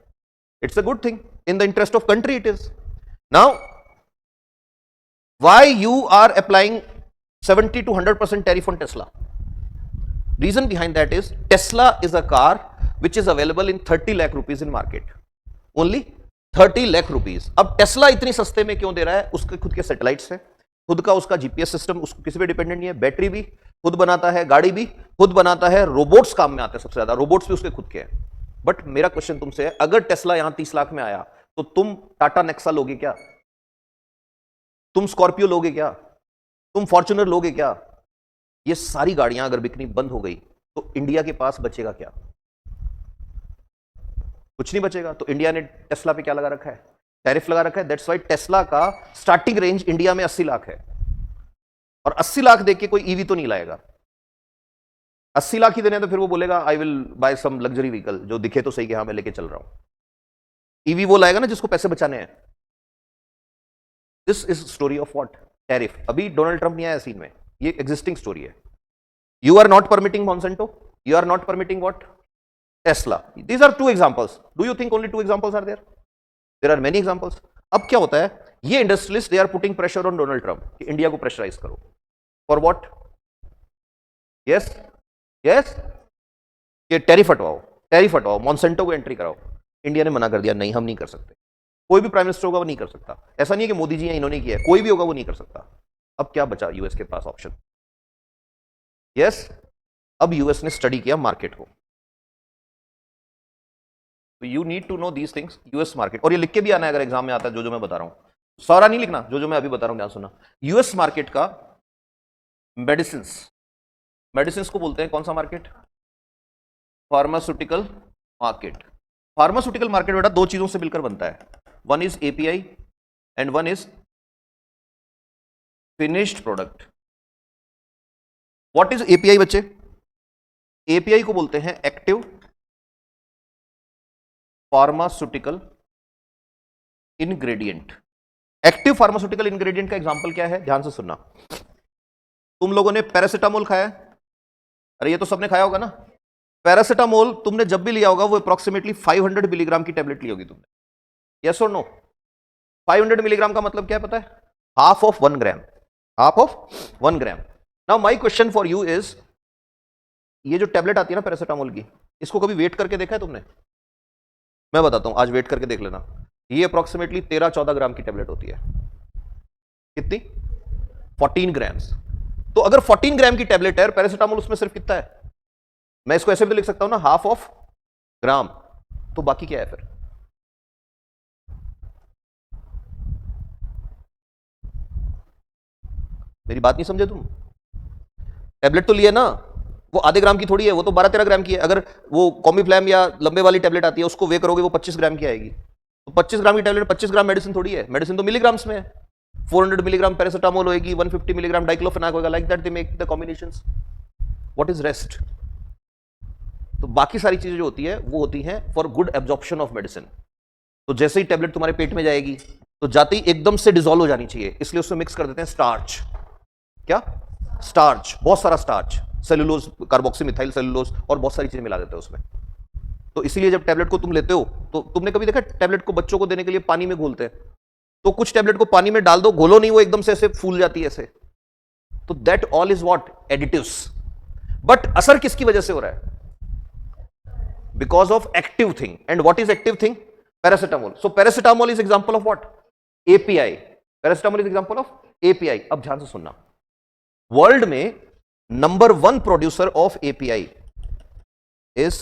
It's a good thing. In the interest of country it is. Now, why you are applying 70 to 100% tariff on Tesla? Reason behind that is, Tesla is a car which is available in 30 lakh rupees in market. Only 30 lakh rupees. अब Tesla इतनी सस्ते में क्यों दे रहा है? उसके खुद के सैटेलाइट्स है, खुद का उसका जीपीएस सिस्टम, उसको किसी पे डिपेंडेंट नहीं है, बैटरी भी, खुद बनाता है, गाड़ी भी खुद बनाता है, रोबोट्स काम में आते हैं सबसे ज्यादा, रोबोट्स भी उसके खुद के हैं। बट मेरा क्वेश्चन तुमसे है, अगर टेस्ला यहां 30 लाख में आया तो तुम टाटा नेक्सा लोगे क्या? तुम स्कॉर्पियो लोगे क्या? तुम फॉर्च्यूनर लोगे क्या? ये सारी गाड़ियां अगर बिकनी बंद हो गई तो इंडिया के पास बचेगा क्या? कुछ नहीं बचेगा। तो इंडिया ने टेस्ला पे क्या लगा रखा है? टैरिफ लगा रखा है। दैट्स व्हाई टेस्ला का स्टार्टिंग रेंज इंडिया में 80 लाख है, और 80 लाख देके कोई ईवी तो नहीं लाएगा। 80 लाख ही देने तो फिर वो बोलेगा I will buy some luxury vehicle, जो दिखे तो सही कि हाँ मैं लेके चल रहा हूं। ईवी वो लाएगा ना जिसको पैसे बचाने हैं। This is story of what? Tariff. अभी डोनाल्ड ट्रंप नहीं आया सीन में, ये एग्जिस्टिंग स्टोरी है। You are not permitting Monsanto, you are not permitting what? Tesla. These are 2 examples. Do you think only 2 examples are there? There are many examples. अब क्या होता है, ये industrialist they are putting pressure on Donald Trump कि India को pressurise करो। For what? Yes yes, कि tariff हटवाओ, Monsanto को एंट्री कराओ। इंडिया ने मना कर दिया, नहीं हम नहीं कर सकते। कोई भी प्राइम मिनिस्टर होगा वो नहीं कर सकता। ऐसा नहीं है कि मोदी जी हैं इन्होंने किया है, कोई भी होगा वो नहीं कर सकता। अब क्या बचा यूएस के पास ऑप्शन? यस, अब यूएस ने स्टडी किया मार्केट को। तो you need to know these things, US market. और ये लिख के भी आना है अगर एग्जाम में आता है, जो मैं बता रहा हूं सारा नहीं लिखना, जो मैं अभी बता रहा हूं ध्यान सुनना। यूएस मार्केट का मेडिसिन को बोलते हैं कौन सा market? Pharmaceutical market. Pharmaceutical market बेटा 2 चीजों से मिलकर बनता है, one is API and one is finished product. What is API बच्चे? एपीआई को बोलते हैं active pharmaceutical ingredient. Active pharmaceutical ingredient का एग्जांपल क्या है? ध्यान से सुनना। तुम लोगों ने पैरासिटामोल खाया है? अरे ये तो सबने खाया होगा ना। पैरासिटामोल तुमने जब भी लिया होगा वो अप्रोक्सीमेटली 500 मिलीग्राम की टेबलेट ली होगी तुमने। यस और नो? 500 मिलीग्राम का मतलब क्या है पता है? Half of 1 gram. Half of 1 gram. Now my question for you is, ये जो टेबलेट आती है ना पैरासिटामोल की, इसको कभी वेट करके देखा है तुमने? मैं बताता हूं, आज वेट करके देख लेना। ये अप्रोक्सीमेटली 13-14 ग्राम की टेबलेट होती है। कितनी? 14 ग्राम्स। तो अगर 14 ग्राम की टेबलेट है, पैरासिटामोल उसमें सिर्फ कितना है? मैं इसको ऐसे भी तो लिख सकता हूं ना, हाफ ऑफ ग्राम। तो बाकी क्या है फिर? मेरी बात नहीं समझे तुम? टेबलेट तो लिए ना, वो आधे ग्राम की थोड़ी है, वो तो 12-13 ग्राम की है। अगर वो कॉम्बीफ्लैम या लंबे वाली टेबलेट आती है उसको वे करोगे वो 25 ग्राम की आएगी। तो 25 ग्राम की टेबलेट 25 ग्राम मेडिसिन थोड़ी है, मेडिसिन तो मिलीग्राम्स में है। 400 मिलीग्राम पैरासिटामोल होगी, 150 मिलीग्राम डाइक्लोफेनाक होगा, like that they make the combinations. What is rest? तो बाकी सारी चीजें जो होती है वो होती हैं for good absorption of medicine. तो जैसे ही टेबलेट तुम्हारे पेट में जाएगी तो जाते ही एकदम से डिसॉल्व हो जानी चाहिए, इसलिए उसमें मिक्स कर देते हैं स्टार्च। क्या? स्टार्च, बहुत सारा starch, cellulose, carboxy methyl cellulose और बहुत सारी चीजें मिला देते हैं उसमें। तो इसीलिए जब टेबलेट को तुम लेते हो तो तुमने कभी देखा टेबलेट को बच्चों को देने के लिए पानी में घोलते हैं, तो कुछ टेबलेट को पानी में डाल दो, घोलो नहीं, वो एकदम से ऐसे फूल जाती है ऐसे। तो that all is what? Additives. But असर किसकी वजह से हो रहा है? Because of active thing. And what is active thing? Paracetamol. So paracetamol is example of what? API. Paracetamol is example of API. अब ध्यान से सुनना, वर्ल्ड में number 1 producer of API is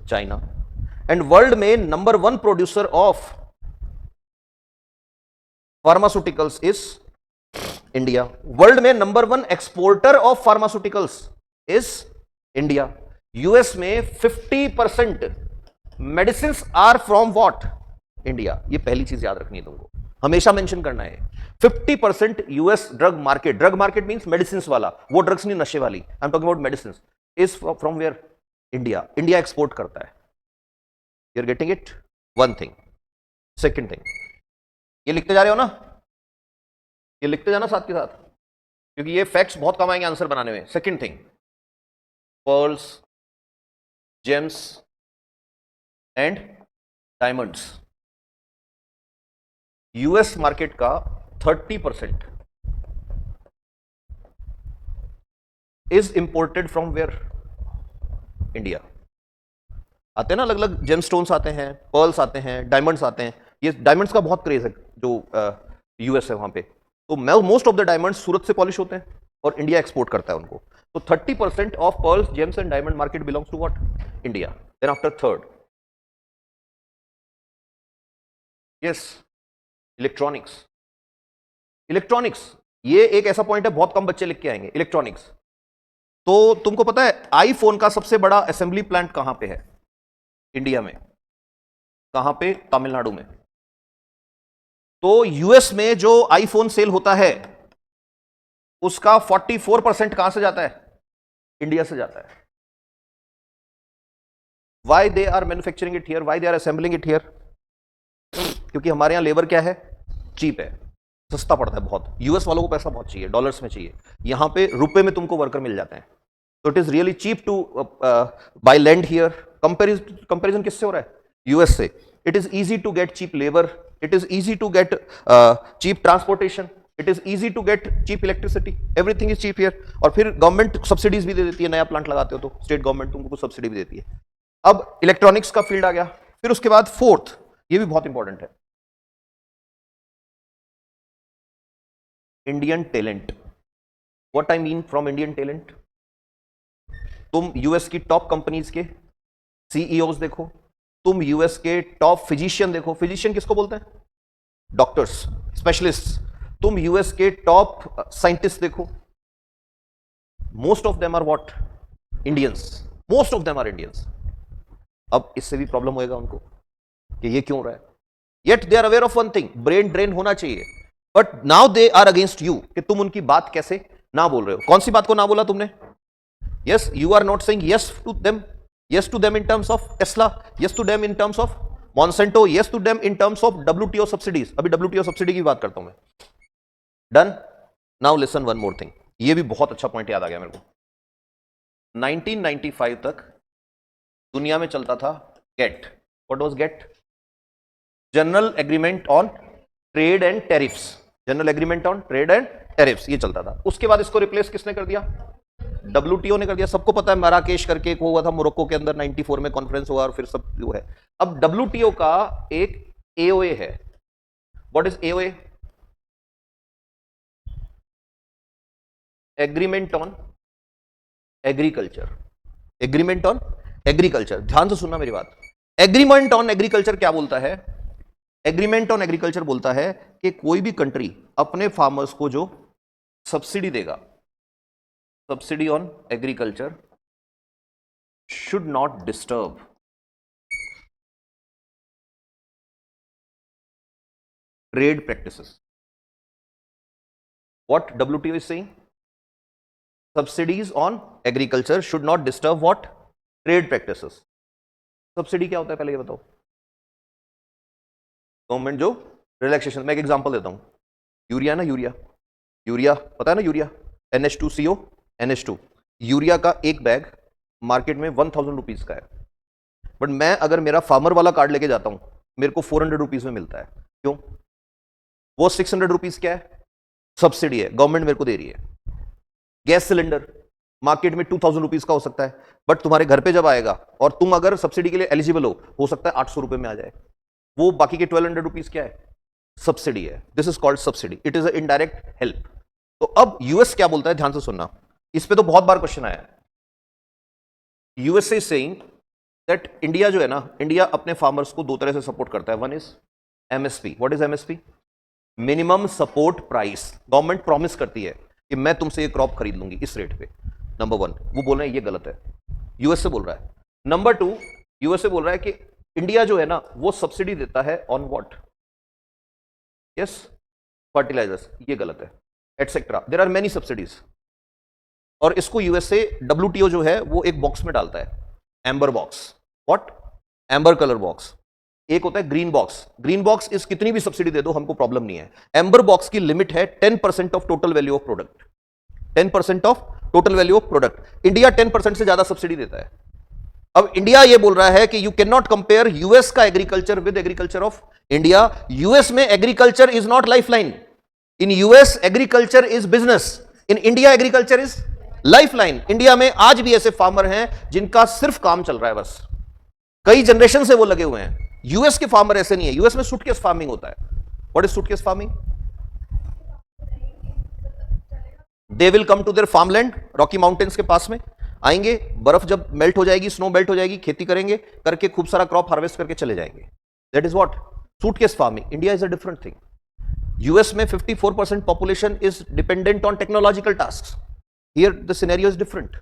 China, and world में number 1 producer of pharmaceuticals is India. World में number 1 exporter of pharmaceuticals is India. US में 50% medicine are from what? India. ये पहली चीज याद रखनी है तुमको, हमेशा मेंशन करना है। 50% US drug market means medicine वाला, वो ड्रग्स नहीं नशे वाली, I am talking about medicine, is from where? India. India export करता है। You are getting it? One thing. Second thing, ये लिखते जा रहे हो ना, ये लिखते जाना साथ के साथ, क्योंकि ये फैक्ट्स बहुत कम आएंगे आंसर बनाने में। Second thing, pearls, gems and diamonds. US market का 30% is imported from where? India. आते हैं ना अलग अलग जेमस्टोन्स आते हैं, पर्ल्स आते हैं, डायमंड्स आते हैं। ये डायमंड्स का बहुत क्रेज है जो यूएस है वहां पे। तो मोस्ट ऑफ द डायमंड्स सूरत से पॉलिश होते हैं, और इंडिया एक्सपोर्ट करता है उनको। तो 30% of pearls, gems and diamond market belongs to what? India. Then after third, yes, electronics. Electronics ये एक ऐसा पॉइंट है, बहुत कम बच्चे लिख के आएंगे। इलेक्ट्रॉनिक्स, तो तुमको पता है आईफोन का सबसे बड़ा असेंबली प्लांट कहां पे है इंडिया में? कहां पे? तमिलनाडु में। तो यूएस में जो आईफोन सेल होता है उसका 44% कहां से जाता है? इंडिया से जाता है। Why they are manufacturing it here, why they are assembling it here? क्योंकि हमारे यहां लेबर क्या है? चीप है, सस्ता पड़ता है बहुत। यूएस वालों को पैसा बहुत चाहिए, डॉलर्स में चाहिए, यहां पे रुपए में तुमको वर्कर मिल जाते हैं। तो it is really cheap to buy land here. Comparison किससे हो रहा है? यूएस से। It is easy to get cheap labour, it is easy to get cheap transportation, it is easy to get cheap electricity, everything is cheap here. और फिर government subsidies भी दे देती है, नया प्लांट लगाते हो तो स्टेट गवर्नमेंट तुमको कुछ सब्सिडी भी देती है। अब इलेक्ट्रॉनिक्स का फील्ड आ गया। फिर उसके बाद फोर्थ, ये भी बहुत इंपॉर्टेंट है, Indian talent. What I mean from Indian talent? तुम यूएस की टॉप कंपनीज के सीईओज देखो, तुम यूएस के टॉप फिजिशियन देखो। फिजिशियन किसको बोलते हैं? Doctors, specialist. तुम यूएस के टॉप साइंटिस्ट देखो, most of them are what? Indians. Most of them are Indians. अब इससे भी प्रॉब्लम होएगा उनको कि ये क्यों हो रहा है। Yet they are aware of one thing, brain drain होना चाहिए, but now they are against you कि तुम उनकी बात कैसे ना बोल रहे हो। कौन सी बात को ना बोला तुमने? Yes, you are not saying yes to them, yes to them in terms of Tesla, yes to them in terms of Monsanto, yes to them in terms of WTO subsidies। अभी WTO सब्सिडी की बात करता हूं मैं। Done. Now listen one more thing, ये भी बहुत अच्छा पॉइंट याद आ गया मेरे को। 1995 तक दुनिया में चलता था GATT. What was GATT? General agreement on trade and tariffs. General agreement on trade and tariffs, ये चलता था। उसके बाद इसको रिप्लेस किसने कर दिया? WTO ने कर दिया। सबको पता है मराकेश करके एक हुआ था मोरक्को के अंदर, 94 में कॉन्फ्रेंस हुआ और फिर सब जो है। अब WTO का एक AOA है। What is AOA? Agreement on agriculture. Agreement on agriculture, ध्यान से सुनना मेरी बात। एग्रीमेंट ऑन एग्रीकल्चर क्या बोलता है? एग्रीमेंट ऑन एग्रीकल्चर बोलता है कि कोई भी कंट्री अपने फार्मर्स को जो सब्सिडी देगा, subsidy on agriculture should not disturb trade practices. What WTO is saying? Subsidies on agriculture should not disturb what? Trade practices. Subsidy क्या होता है पहले ये बताओ? गवर्नमेंट जो रिलैक्सेशन। मैं एक एग्जांपल देता हूं, यूरिया ना, यूरिया पता है ना, यूरिया NH2CO NH2, यूरिया का एक बैग मार्केट में 1000 रुपीज का है, बट मैं अगर मेरा फार्मर वाला कार्ड लेके जाता हूं मेरे को 400 रुपीज में मिलता है। क्यों? वो 600 रुपीज क्या है? सब्सिडी है, गवर्नमेंट मेरे को दे रही है। गैस सिलेंडर मार्केट में 2000 रुपीज का हो सकता है, बट तुम्हारे घर पे जब आएगा और तुम अगर सब्सिडी के लिए एलिजिबल हो सकता है 800 रुपए में आ जाए। वो बाकी के 1200 रुपीज क्या है? सब्सिडी है। This is called subsidy, it is a indirect help. तो अब यूएस क्या बोलता है, ध्यान से सुनना, इस पे तो बहुत बार क्वेश्चन आया है। USA is saying that India जो है ना, इंडिया अपने फार्मर्स को दो तरह से सपोर्ट करता है। One is MSP. What is MSP? Minimum support price. Government promise करती है कि मैं तुमसे ये क्रॉप खरीद लूंगी इस रेट पे। नंबर वन, वो बोल रहे हैं ये गलत है, यूएसए बोल रहा है। नंबर टू, यूएसए बोल रहा है कि इंडिया जो है ना वो सब्सिडी देता है ऑन व्हाट? यस, फर्टिलाइजर्स, ये गलत है, etcetera. There are many subsidies. और इसको यूएसए WTO जो है वो एक बॉक्स में डालता है, amber box. What? Amber colour box. एक होता है ग्रीन बॉक्स। ग्रीन बॉक्स इस कितनी भी सब्सिडी दे दो हमको प्रॉब्लम नहीं है। एम्बर बॉक्स की लिमिट है 10% of total value of product. 10% of total value of product. India 10% से ज्यादा सब्सिडी देता है। अब इंडिया ये बोल रहा है कि you can not compare US का agriculture with agriculture of India. US में agriculture is not lifeline. In US agriculture is business, in India agriculture is lifeline. India में आज भी ऐसे फार्मर हैं जिनका सिर्फ काम चल रहा है, बस कई जनरेशन से वो लगे हुए हैं। यूएस के फार्मर ऐसे नहीं है। यूएस में सूटकेस फार्मिंग होता है। What is suitcase farming? They will come to their farmland, Rocky Mountains के पास में आएंगे, बर्फ जब मेल्ट हो जाएगी, स्नो मेल्ट हो जाएगी, खेती करेंगे, करके खूब सारा क्रॉप हार्वेस्ट करके चले जाएंगे. That is what suitcase farming. India is a different thing. US में 54% population is dependent on technological task. Here the scenario is different.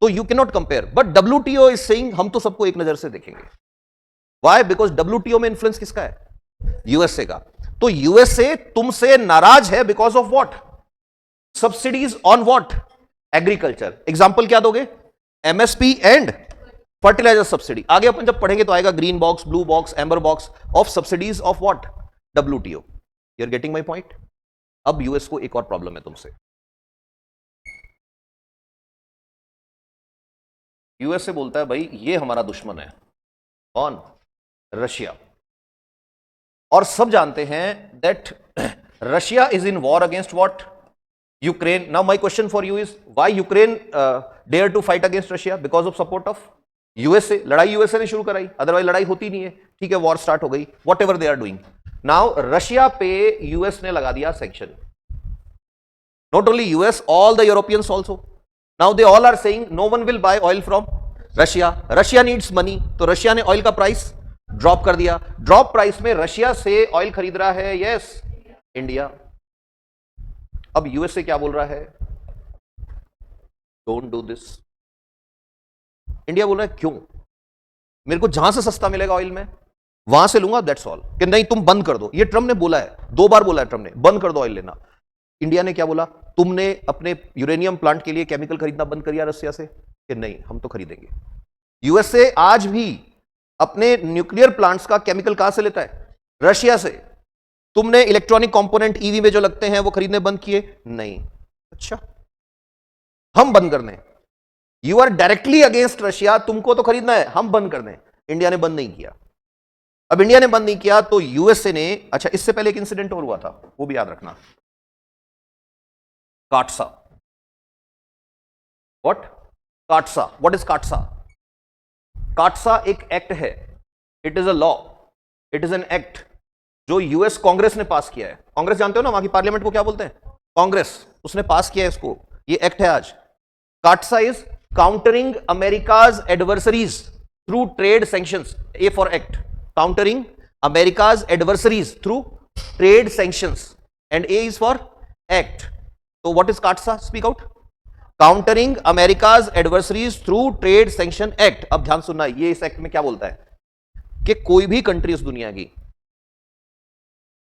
तो you can not compare. But WTO is saying हम तो सबको एक नजर से देखेंगे. व्हाई? बिकॉज डब्ल्यूटीओ में इंफ्लुएंस किसका है? यूएसए का. तो यूएसए तुमसे नाराज है because of what? Subsidies on what? Agriculture. Example क्या दोगे? MSP and fertiliser subsidy. आगे अपन जब पढ़ेंगे तो आएगा green box, blue box, amber box of subsidies of what? WTO. You are getting my point. अब यूएस को एक और प्रॉब्लम है तुमसे. यूएसए बोलता है भाई ये हमारा दुश्मन है. कौन? रशिया. और सब जानते हैं that Russia is in war against what? Ukraine. Now my question for you is why Ukraine dare to fight against Russia? Because of support of USA. लड़ाई यूएसए ने शुरू कराई, अदरवाइज लड़ाई होती नहीं है. ठीक है, वॉर स्टार्ट हो गई. Whatever they are doing. Now Russia पे यूएस ने लगा दिया sanction. Not only US, all the Europeans also. Now they all are saying no one will buy oil from Russia. Russia needs money. तो Russia ने oil का price drop कर दिया. Drop price में रशिया से ऑयल खरीद रहा है यस इंडिया. अब यूएसए क्या बोल रहा है? Don't do this. इंडिया बोल रहा है क्यों? मेरे को जहां से सस्ता मिलेगा ऑयल में वहां से लूंगा, दैट्स ऑल. कि नहीं तुम बंद कर दो. ये ट्रम्प ने बोला है, 2 बार बोला है ट्रम्प ने, बंद कर दो ऑयल लेना. इंडिया ने क्या बोला? तुमने अपने यूरेनियम प्लांट के लिए केमिकल खरीदना बंद कर दिया रशिया से, कि नहीं हम तो खरीदेंगे. यूएसए आज भी अपने न्यूक्लियर प्लांट्स का केमिकल कहां से लेता है? रशिया से. तुमने इलेक्ट्रॉनिक कंपोनेंट ईवी में जो लगते हैं वो खरीदने बंद किए? नहीं. अच्छा, हम बंद कर दें. You are directly against Russia. तुमको तो खरीदना है, हम बंद कर दें. इंडिया ने बंद नहीं किया. अब इंडिया ने बंद नहीं किया तो यूएसए ने. अच्छा, इससे पहले एक इंसिडेंट और हुआ था, वो भी याद रखना. काटसा. व्हाट? काटसा. What is काटसा? काटसा एक एक्ट है. It is a law. It is an act जो यूएस कांग्रेस ने पास किया है. कांग्रेस जानते हो ना, वहां की पार्लियामेंट को क्या बोलते हैं? कांग्रेस. उसने पास किया है इसको. ये एक्ट है आज. CAATSA is countering America's adversaries through trade sanctions. A for act. Countering America's adversaries through trade sanctions. And A is for act. तो what is CAATSA? Speak out. Countering America's adversaries through trade sanction act. अब ध्यान सुनना, ये इस act में क्या बोलता है कि कोई भी कंट्री इस दुनिया की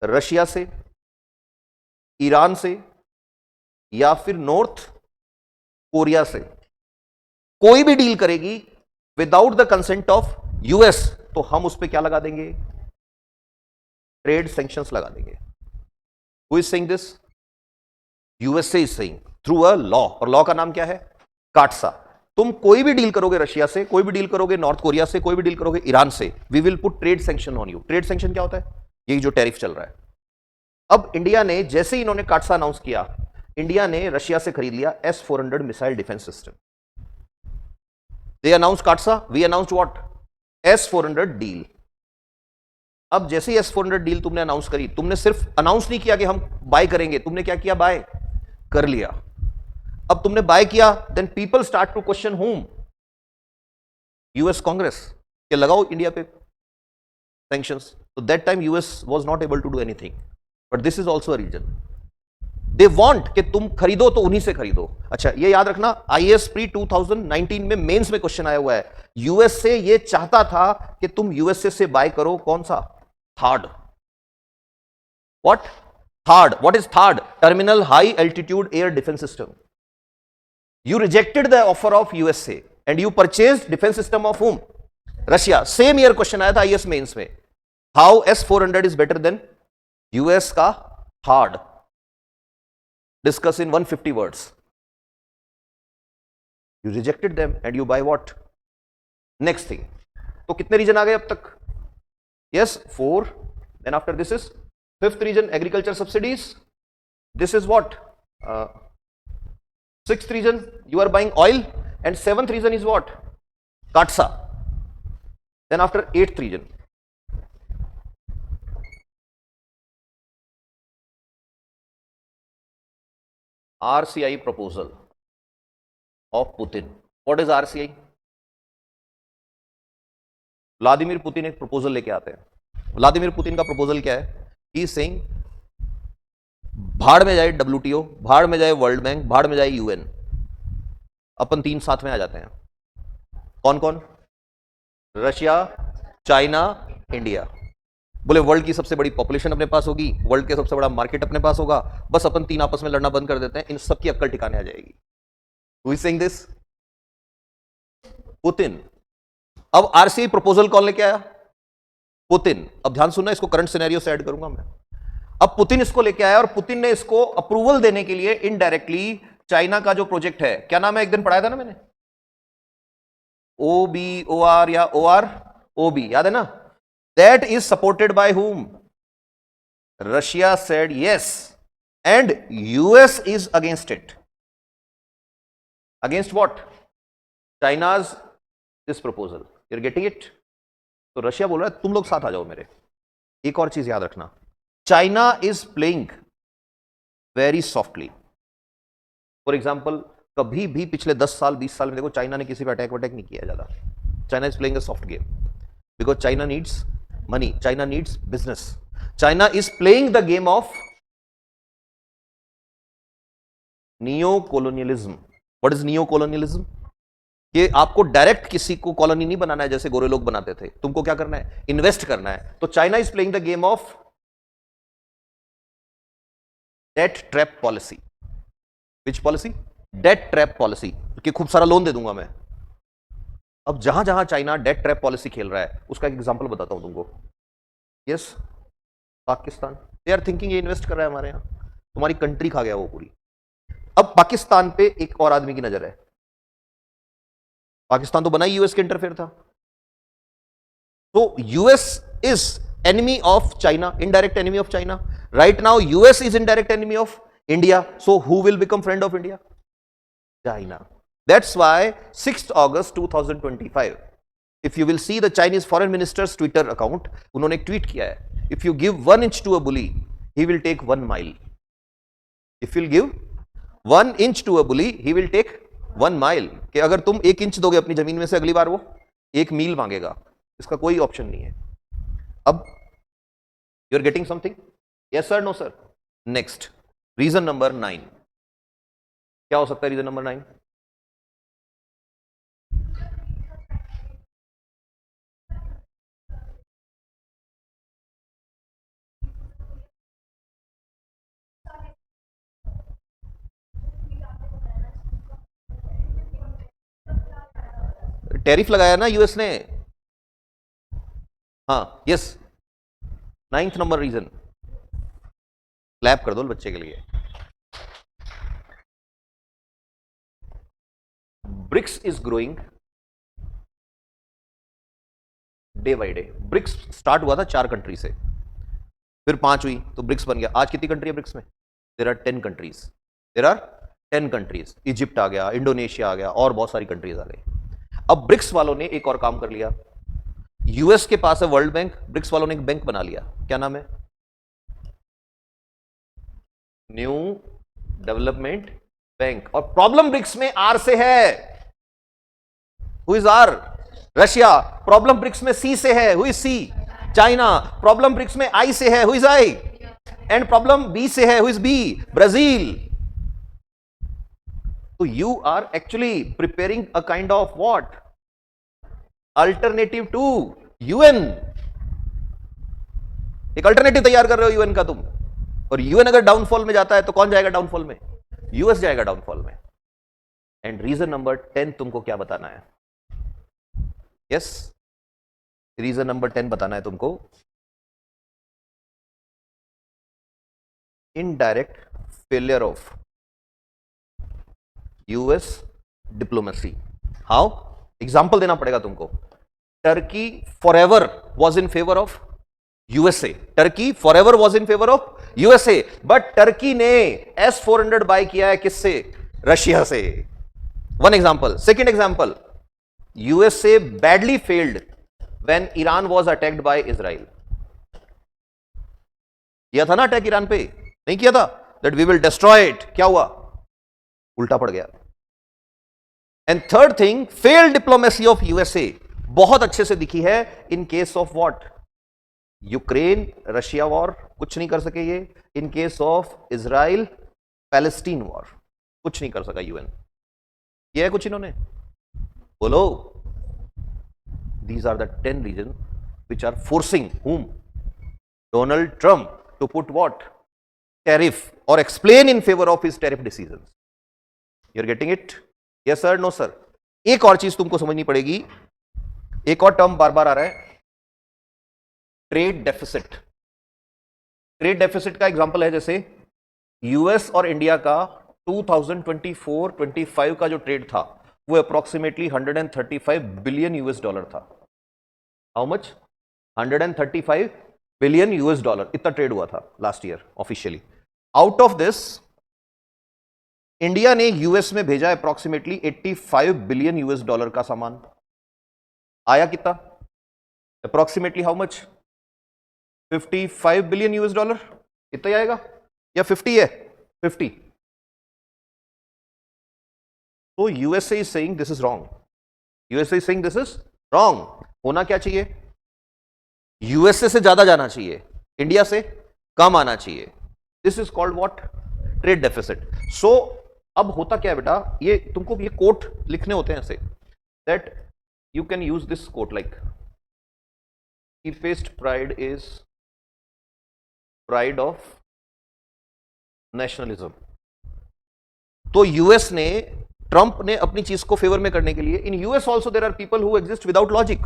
रशिया से, ईरान से या फिर नॉर्थ कोरिया से कोई भी डील करेगी without the consent of US, तो हम उस पर क्या लगा देंगे? ट्रेड सैंक्शंस लगा देंगे. Who is saying this? USA is saying through a law. और लॉ का नाम क्या है? काटसा. तुम कोई भी डील करोगे रशिया से, कोई भी डील करोगे नॉर्थ कोरिया से, कोई भी डील करोगे ईरान से, we will put trade sanction on you. Trade sanction क्या होता है? यही जो टैरिफ चल रहा है. अब इंडिया ने, जैसे ही इन्होंने काटसा अनाउंस किया, इंडिया ने रशिया से खरीद लिया S-400 missile defence system. They announce CAATSA, we announced what? S-400 deal. अब जैसे ही S-400 डील तुमने अनाउंस करी, तुमने सिर्फ अनाउंस नहीं किया कि हम बाय करेंगे, तुमने क्या किया? बाय कर लिया. अब तुमने बाय किया, then people start to question home? US Congress के लगाओ इंडिया पे सैंक्शंस. तो that time US was not able to do anything. But this is also a reason. They want कि तुम खरीदो तो उन्हीं से खरीदो. अच्छा, ये याद रखना, आईएएस प्री 2019 में मेंस में क्वेश्चन आया हुआ है. यूएस से ये चाहता था कि तुम यूएसए से बाय करो कौन सा? Third. What? Third. What is third? Terminal high altitude air defence system. You rejected the offer of USA and you purchased defense system of whom? Russia. Same year question आया था IAS mains में. How S-400 is better than US का hard? Discuss in 150 words. You rejected them and you buy what? Next thing. तो कितने reason आ गए अब तक? Yes, 4. Then after this is 5th region, agriculture subsidies. This is what? 6th reason, you are buying oil, and 7th reason is what? Katsa. Then after 8th reason, RCI proposal of Putin. What is RCI? Vladimir Putin एक proposal लेके आते हैं। Vladimir Putin का proposal क्या है? He is saying भाड़ में जाए WTO, भाड़ में जाए वर्ल्ड बैंक, भाड़ में जाए UN, अपन तीन साथ में आ जाते हैं। कौन कौन? Russia, China, India. बोले वर्ल्ड की सबसे बड़ी पॉपुलेशन अपने पास होगी, वर्ल्ड के सबसे बड़ा मार्केट अपने पास होगा, बस अपन तीन आपस में लड़ना बंद कर देते हैं, इन सबकी अक्कल ठिकाने आ जाएगी। Who is saying this? Putin. अब RCI प्रपोजल कौन लेके आया? पुतिन। अब ध्यान सुनना, इसको करंट सिनेरियो से ऐड करूंगा मैं। अब पुतिन इसको लेके आया और पुतिन ने इसको अप्रूवल देने के लिए इनडायरेक्टली चाइना का जो प्रोजेक्ट है, क्या नाम है, एक दिन पढ़ाया था ना मैंने, OBOR या OROB, याद है ना? That is supported by whom? Russia said yes and US is against it. Against what? China's this proposal. You're getting it? तो रशिया बोल रहा है तुम लोग साथ आ जाओ मेरे। एक और चीज याद रखना, China is playing very softly. For example, कभी भी पिछले 10 साल 20 साल में देखो चाइना ने किसी पे अटैक नहीं किया ज्यादा। China is playing a soft game because China needs money, China needs business. China is playing the game of neo colonialism. What is neo colonialism? कि आपको डायरेक्ट किसी को कॉलोनी नहीं बनाना है जैसे गोरे लोग बनाते थे, तुमको क्या करना है? इन्वेस्ट करना है। तो China is playing the game of debt trap policy. Which policy? Debt trap policy, कि खूब सारा लोन दे दूंगा मैं। अब जहां जहां चाइना डेट ट्रैप पॉलिसी खेल रहा है, उसका एक एग्जांपल बताता हूं तुमको। Yes, Pakistan. They are thinking ये इन्वेस्ट कर रहा है हमारे यहां, तुम्हारी कंट्री खा गया वो पूरी। अब पाकिस्तान पे एक और आदमी की नजर है। पाकिस्तान तो बना ही यूएस के इंटरफेयर था, तो US is enemy of China, indirect enemy of China. Right now, US is indirect enemy of India. So who will become friend of India? China. That's why 6th August 2025, if you will see the Chinese foreign minister's Twitter account, उन्होंने एक tweet किया है, if you give 1 inch to a bully, he will take 1 mile. If you'll give 1 inch to a bully, he will take 1 mile. कि अगर तुम 1 inch दोगे अपनी जमीन में से, अगली बार वो 1 मील मांगेगा। इसका कोई ऑप्शन नहीं है। अब you're getting something? Yes sir, no sir? Next, reason number 9. क्या हो सकता है रीजन नंबर 9? टैरिफ लगाया ना यूएस ने। हाँ, yes, 9th number reason. Clap कर दो बच्चे के लिए। BRICS is growing day by day. BRICS start हुआ था 4 कंट्री से, फिर 5 हुई तो ब्रिक्स बन गया। आज कितनी कंट्री है ब्रिक्स में? There are 10 countries. There are 10 countries. Egypt आ गया, इंडोनेशिया आ गया, और बहुत सारी कंट्रीज आ गई। अब ब्रिक्स वालों ने एक और काम कर लिया। यूएस के पास है वर्ल्ड बैंक, ब्रिक्स वालों ने एक बैंक बना लिया। क्या नाम है? New development bank. और प्रॉब्लम ब्रिक्स में आर से है। Who is R? Russia. Problem BRICS में सी से है। Who is C? China. Problem BRICS में आई से है। Who is I? And problem B से है। Who is B? ब्राजील। तो you are actually preparing a kind of what? Alternative to UN. एक अल्टरनेटिव तैयार कर रहे हो यूएन का तुम। और यूएन अगर डाउनफॉल में जाता है तो कौन जाएगा डाउनफॉल में? यूएस जाएगा डाउनफॉल में। एंड रीजन नंबर 10 तुमको क्या बताना है? यस, रीजन नंबर 10 बताना है तुमको। Indirect failure of US diplomacy. How? Example देना पड़ेगा तुमको। Turkey forever was in favour of USA. Turkey forever was in favour of USA, but Turkey ने S-400 बाय किया है किससे? रशिया से। One example. Second example, USA badly failed when Iran was attacked by Israel. किया था ना attack Iran पे? नहीं किया था? That we will destroy it. क्या हुआ? उल्टा पड़ गया। And third thing, failed diplomacy of USA बहुत अच्छे से दिखी है in case of what, Ukraine Russia war, कुछ नहीं कर सके ये। In case of Israel Palestine war, कुछ नहीं कर सका यूएन। ये है कुछ इन्होंने, बोलो। These are the 10 reason which are forcing whom? Donald Trump to put what? Tariff or explain in favor of his tariff decisions. You're getting it? Yes sir, no sir. एक और चीज तुमको समझनी पड़ेगी, एक और टर्म बार बार आ रहा है, ट्रेड डेफिसिट। ट्रेड डेफिसिट का एग्जांपल है जैसे यूएस और इंडिया का 2024-25 का जो ट्रेड था वो अप्रोक्सीमेटली 135 बिलियन यूएस डॉलर था। How much? 135 billion US dollar, इतना ट्रेड हुआ था last year officially. Out of this India ने यूएस में भेजा अप्रोक्सीमेटली 85 बिलियन यूएस डॉलर का सामान। आया कितना? Approximately how much? 55 billion US dollar, इतना ही आएगा या 50 है? 50। तो USA is saying this is wrong, USA is saying this is wrong. होना क्या चाहिए? यूएसए से ज्यादा जाना चाहिए, इंडिया से कम आना चाहिए। This is called what? Trade deficit. So अब होता क्या है बेटा, ये तुमको ये कोट लिखने होते हैं ऐसे, that you can use this quote like cheapest pride is pride of nationalism. तो यूएस ने, ट्रंप ने अपनी चीज को फेवर में करने के लिए, in US also there are people who exist without logic,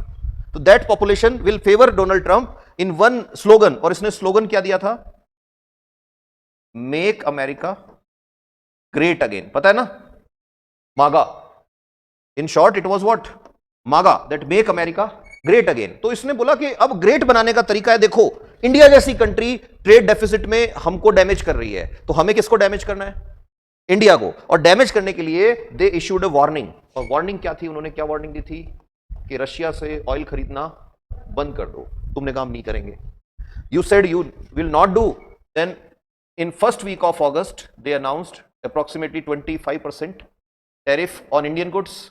तो that population will favour Donald Trump in one slogan. और इसने स्लोगन क्या दिया था? Make America great again. पता है ना, MAGA. In short it was what? मागा, that make America great again. तो इसने बोला कि अब ग्रेट बनाने का तरीका है, देखो इंडिया जैसी कंट्री ट्रेड डेफिसिट में हमको डैमेज कर रही है, तो हमें किसको डैमेज करना है? इंडिया को। और डैमेज करने के लिए दे इश्यूड अ वार्निंग। और वार्निंग क्या थी? उन्होंने क्या वार्निंग दी थी? कि रशिया से ऑयल खरीदना बंद कर दो। तुमने काम नहीं करेंगे, you said you will not do. Then in first week of August they announced approximately 25% tariff on Indian goods.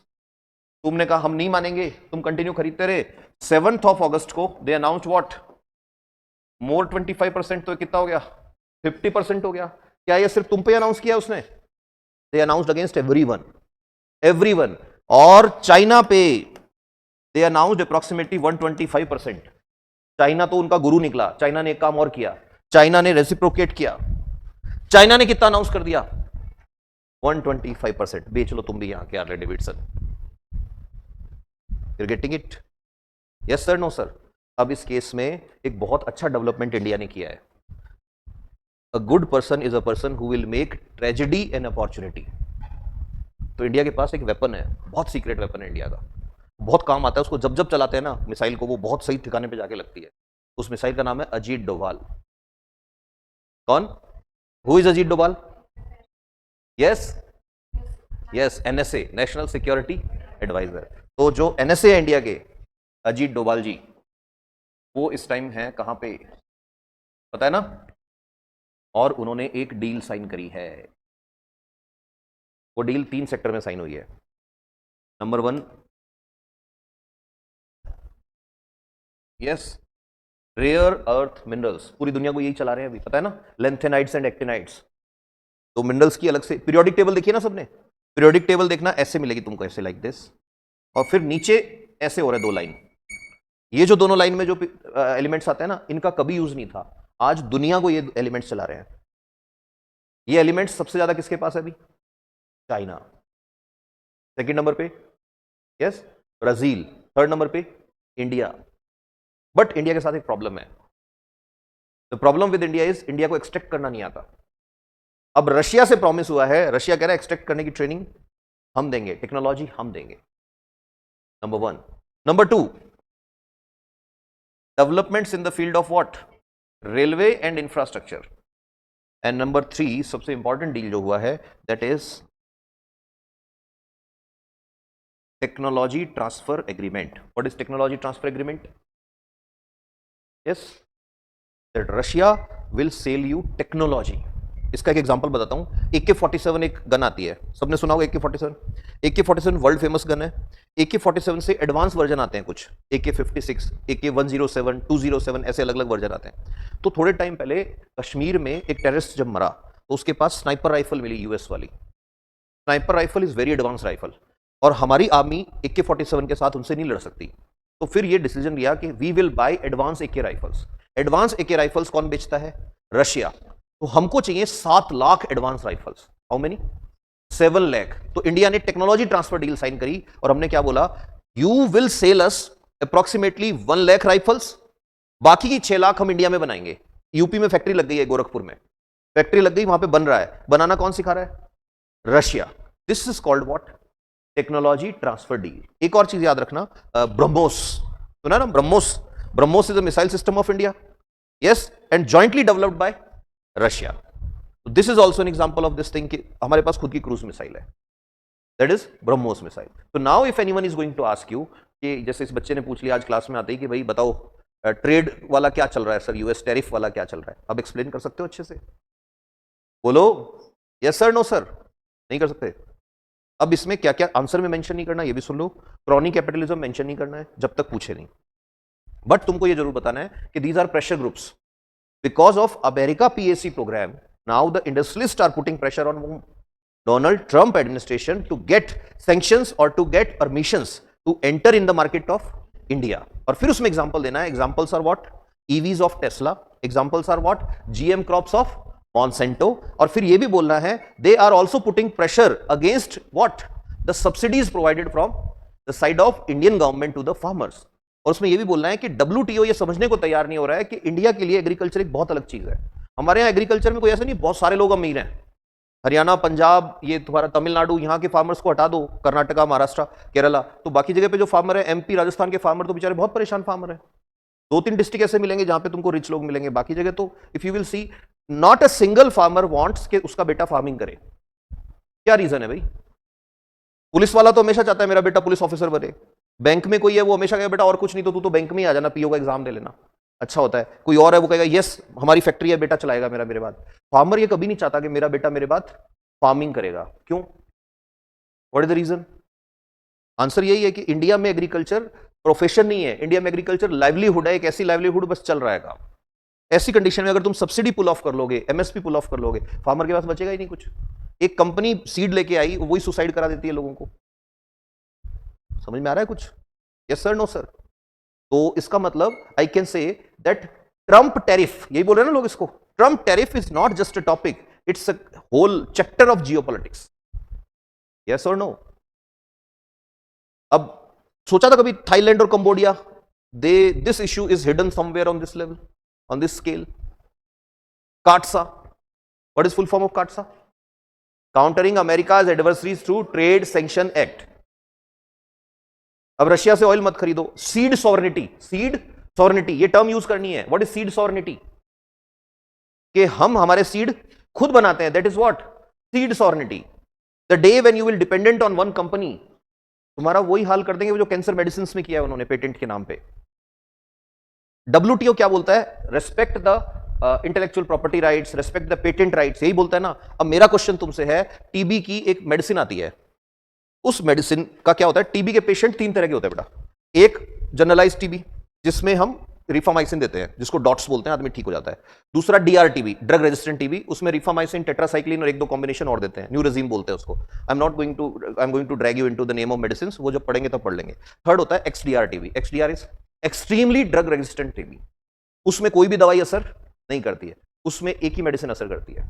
तुमने कहा हम नहीं मानेंगे, तुम कंटिन्यू खरीदते रहे। 7th ऑफ ऑगस्ट को दे अनाउंस्ड व्हाट? मोर 25%। तो कितना हो गया? 50% हो गया। क्या ये सिर्फ तुम पे अनाउंस किया उसने? दे अनाउंस्ड अगेंस्ट एवरीवन, एवरीवन। और चाइना पे दे अनाउंस्ड अप्रोक्सीमेटली 125%। चाइना तो उनका गुरु निकला। चाइना ने एक काम और किया, चाइना ने रेसिप्रोकेट किया। चाइना ने कितना अनाउंस कर दिया? 125%। बेच लो तुम भी यहां के Harley Davidson. You getting it? Yes sir, no sir. अब इस केस में एक बहुत अच्छा डेवलपमेंट इंडिया ने किया है। A good person is a person who will make tragedy an opportunity. तो इंडिया के पास एक वेपन है, बहुत सीक्रेट वेपन है इंडिया का, बहुत काम आता है। उसको जब जब चलाते हैं ना मिसाइल को, वो बहुत सही ठिकाने पे जाके लगती है। उस मिसाइल का नाम है अजीत डोभाल। कौन? Who is Ajit Doval? Yes yes, NSA, national security adviser. तो जो एनएसए है इंडिया के, अजीत डोभाल जी, वो इस टाइम है कहां पे? पता है ना? और उन्होंने एक डील साइन करी है। वो डील 3 सेक्टर में साइन हुई है। Number 1, yes, rare earth minerals. पूरी दुनिया को यही चला रहे हैं अभी, पता है ना, लेंथेनाइट्स एंड एक्टिनाइट्स। तो मिनरल्स की अलग से पीरियोडिक टेबल देखिए ना सबने। पीरियोडिक टेबल देखना, ऐसे मिलेगी तुमको, ऐसे लाइक दिस। और फिर नीचे ऐसे हो रहे 2 लाइन। ये जो दोनों लाइन में जो एलिमेंट्स आते हैं ना, इनका कभी यूज नहीं था। आज दुनिया को ये एलिमेंट्स चला रहे हैं। ये एलिमेंट्स सबसे ज्यादा किसके पास है अभी? चाइना। सेकंड नंबर पे यस ब्राजील। थर्ड नंबर पे इंडिया। बट इंडिया के साथ एक प्रॉब्लम है। The problem with India is, India को एक्सट्रैक्ट करना नहीं आता। अब रशिया से प्रॉमिस हुआ है, रशिया कह रहा है एक्सट्रैक्ट करने की ट्रेनिंग हम देंगे, टेक्नोलॉजी हम देंगे। Number 1। Number 2, developments in the field of what? Railway and infrastructure. And number 3, सबसे इंपॉर्टेंट डील जो हुआ है, that is technology transfer agreement. What is technology transfer agreement? Yes, that Russia will sell you technology. इसका एक example बताता हूं। AK-47 एक gun आती है, सबने सुना होगा AK-47। AK-47 world famous gun है। AK-47 से एडवांस वर्जन आते हैं कुछ, AK-56, AK-107, 207, ऐसे अलग अलग वर्जन आते हैं। तो थोड़े टाइम पहले कश्मीर में एक टेररिस्ट जब मरा तो उसके पास स्नाइपर राइफल मिली, यूएस वाली। Sniper rifle is very advance rifle, और हमारी आर्मी AK-47 के साथ उनसे नहीं लड़ सकती। तो फिर ये डिसीजन लिया कि we will buy advance AK rifles. Advance AK rifles कौन बेचता है? रशिया। तो हमको चाहिए 7 lakh advance rifles. How many? 7 lakh. तो इंडिया ने टेक्नोलॉजी ट्रांसफर डील साइन करी और हमने क्या बोला, you will sell us approximately 1 lakh rifles, बाकी की 6 लाख हम इंडिया में बनाएंगे। यूपी में फैक्ट्री लग गई है, गोरखपुर में फैक्ट्री लग गई, वहां पे बन रहा है। बनाना कौन सिखा रहा है? Russia. This is called what? Technology transfer deal. एक और चीज याद रखना, ब्रह्मोस सुना ना? BrahMos. BrahMos is a missile system of India, yes, and jointly developed by Russia. This is also an example of this thing कि हमारे पास खुद की क्रूज मिसाइल है, दैट इज ब्रह्मोस मिसाइल। तो now if anyone is going to ask you कि जैसे इस बच्चे ने पूछ लिया आज क्लास में आते ही कि भाई बताओ ट्रेड वाला क्या चल रहा है सर, यूएस टैरिफ वाला क्या चल रहा है, अब एक्सप्लेन कर सकते हो अच्छे से? बोलो यस सर, नो सर। नहीं कर सकते? अब इसमें क्या क्या आंसर में मेंशन नहीं करना, ये भी सुन लो। क्रॉनी कैपिटलिज्म मेंशन नहीं करना है जब तक पूछे नहीं, बट तुमको ये जरूर बताना है कि these are pressure groups because of America PAC programme. Now the industrialist are putting pressure on Donald Trump administration to get sanctions or to get permissions to enter in the market of India। और फिर उसमें example देना है। Examples are what? EVs of Tesla, examples are what? GM crops of Monsanto। और फिर ये भी बोलना है they are also putting pressure against what? The subsidies provided from the side of Indian government to the farmers। और उसमें ये भी बोलना है कि WTO ये समझने को तैयार नहीं हो रहा है कि इंडिया के लिए एग्रीकल्चर एक बहुत अलग चीज है। हमारे यहाँ एग्रीकल्चर में कोई ऐसा नहीं, बहुत सारे लोग अमीर हैं, हरियाणा, पंजाब, ये तुम्हारा तमिलनाडु, यहाँ के फार्मर्स को हटा दो, कर्नाटका, महाराष्ट्र, केरला, तो बाकी जगह पे जो फार्मर है, MP, राजस्थान के फार्मर तो बेचारे बहुत परेशान फार्मर है। 2-3 डिस्ट्रिक्ट ऐसे मिलेंगे जहां पे तुमको रिच लोग मिलेंगे, बाकी जगह तो if you will see not a single farmer wants कि उसका बेटा फार्मिंग करे। क्या रीजन है भाई? पुलिस वाला तो हमेशा चाहता है मेरा बेटा पुलिस ऑफिसर बने, बैंक में कोई है वो हमेशा कहेगा बेटा और कुछ नहीं तो तू तो बैंक में ही आ जाना, PO का एग्जाम दे लेना, अच्छा होता है। कोई और है वो कहेगा यस हमारी फैक्ट्री है, बेटा चलाएगा मेरा मेरे बाद। फार्मर ये कभी नहीं चाहता कि मेरा बेटा मेरे बाद फार्मिंग करेगा। क्यों? What is the reason? Answer यही है कि इंडिया में एग्रीकल्चर प्रोफेशन नहीं है, इंडिया में एग्रीकल्चर लाइवलीहुड है, एक ऐसी लाइवलीहुड बस चल रहा है काम। ऐसी कंडीशन में अगर तुम सब्सिडी पुल ऑफ कर लोगे, MSP पुल ऑफ कर लोगे, फार्मर के पास बचेगा ही नहीं कुछ। एक कंपनी सीड लेके आई, वही सुसाइड करा देती है लोगों को। समझ में आ रहा है कुछ? Yes sir, no sir. तो इसका मतलब I can say that Trump tariff, यही बोल रहे हैं ना लोग इसको, Trump tariff is not just a topic, it's a whole chapter of geopolitics. Yes और नो? अब सोचा था कभी थाईलैंड और Cambodia, this issue is hidden somewhere on this level, on this scale. CAATSA, what is full form of CAATSA? Countering America's adversaries through trade sanction act. अब Russia से oil मत खरीदो। सीड सॉवरेनिटी, सीड सॉवरेनिटी ये term use करनी है। What is seed sovereignty? कि हम हमारे सीड खुद बनाते हैं, that is what? Seed sovereignty. The day when you will dependent on one company, तुम्हारा वही हाल कर देंगे वो जो कैंसर मेडिसिन में किया है उन्होंने पेटेंट के नाम पे। WTO क्या बोलता है? Respect the intellectual property rights, respect the patent rights, यही बोलता है ना। अब मेरा क्वेश्चन तुमसे है, टीबी की एक मेडिसिन आती है, उस मेडिसिन का क्या होता है? टीबी के पेशेंट 3 तरह के होते हैं बेटा। एक जनरलाइज टीबी जिसमें हम रिफामाइसिन देते हैं, जिसको डॉट्स बोलते हैं, आदमी ठीक हो जाता है। दूसरा DRTB, ड्रग रेजिस्टेंट टीबी, उसमें रिफामाइसिन, टेट्रासाइक्लिन और 1-2 कॉम्बिनेशन और देते हैं, न्यूरेजिम बोलते हैं उसको। I am going to drag you into the name of medicine, वो जब पढ़ेंगे तब पढ़ लेंगे। थर्ड होता है XDR-TB, XDR is extremely drug resistant TB, उसमें कोई भी दवाई असर नहीं करती है, उसमें एक ही मेडिसिन असर करती है,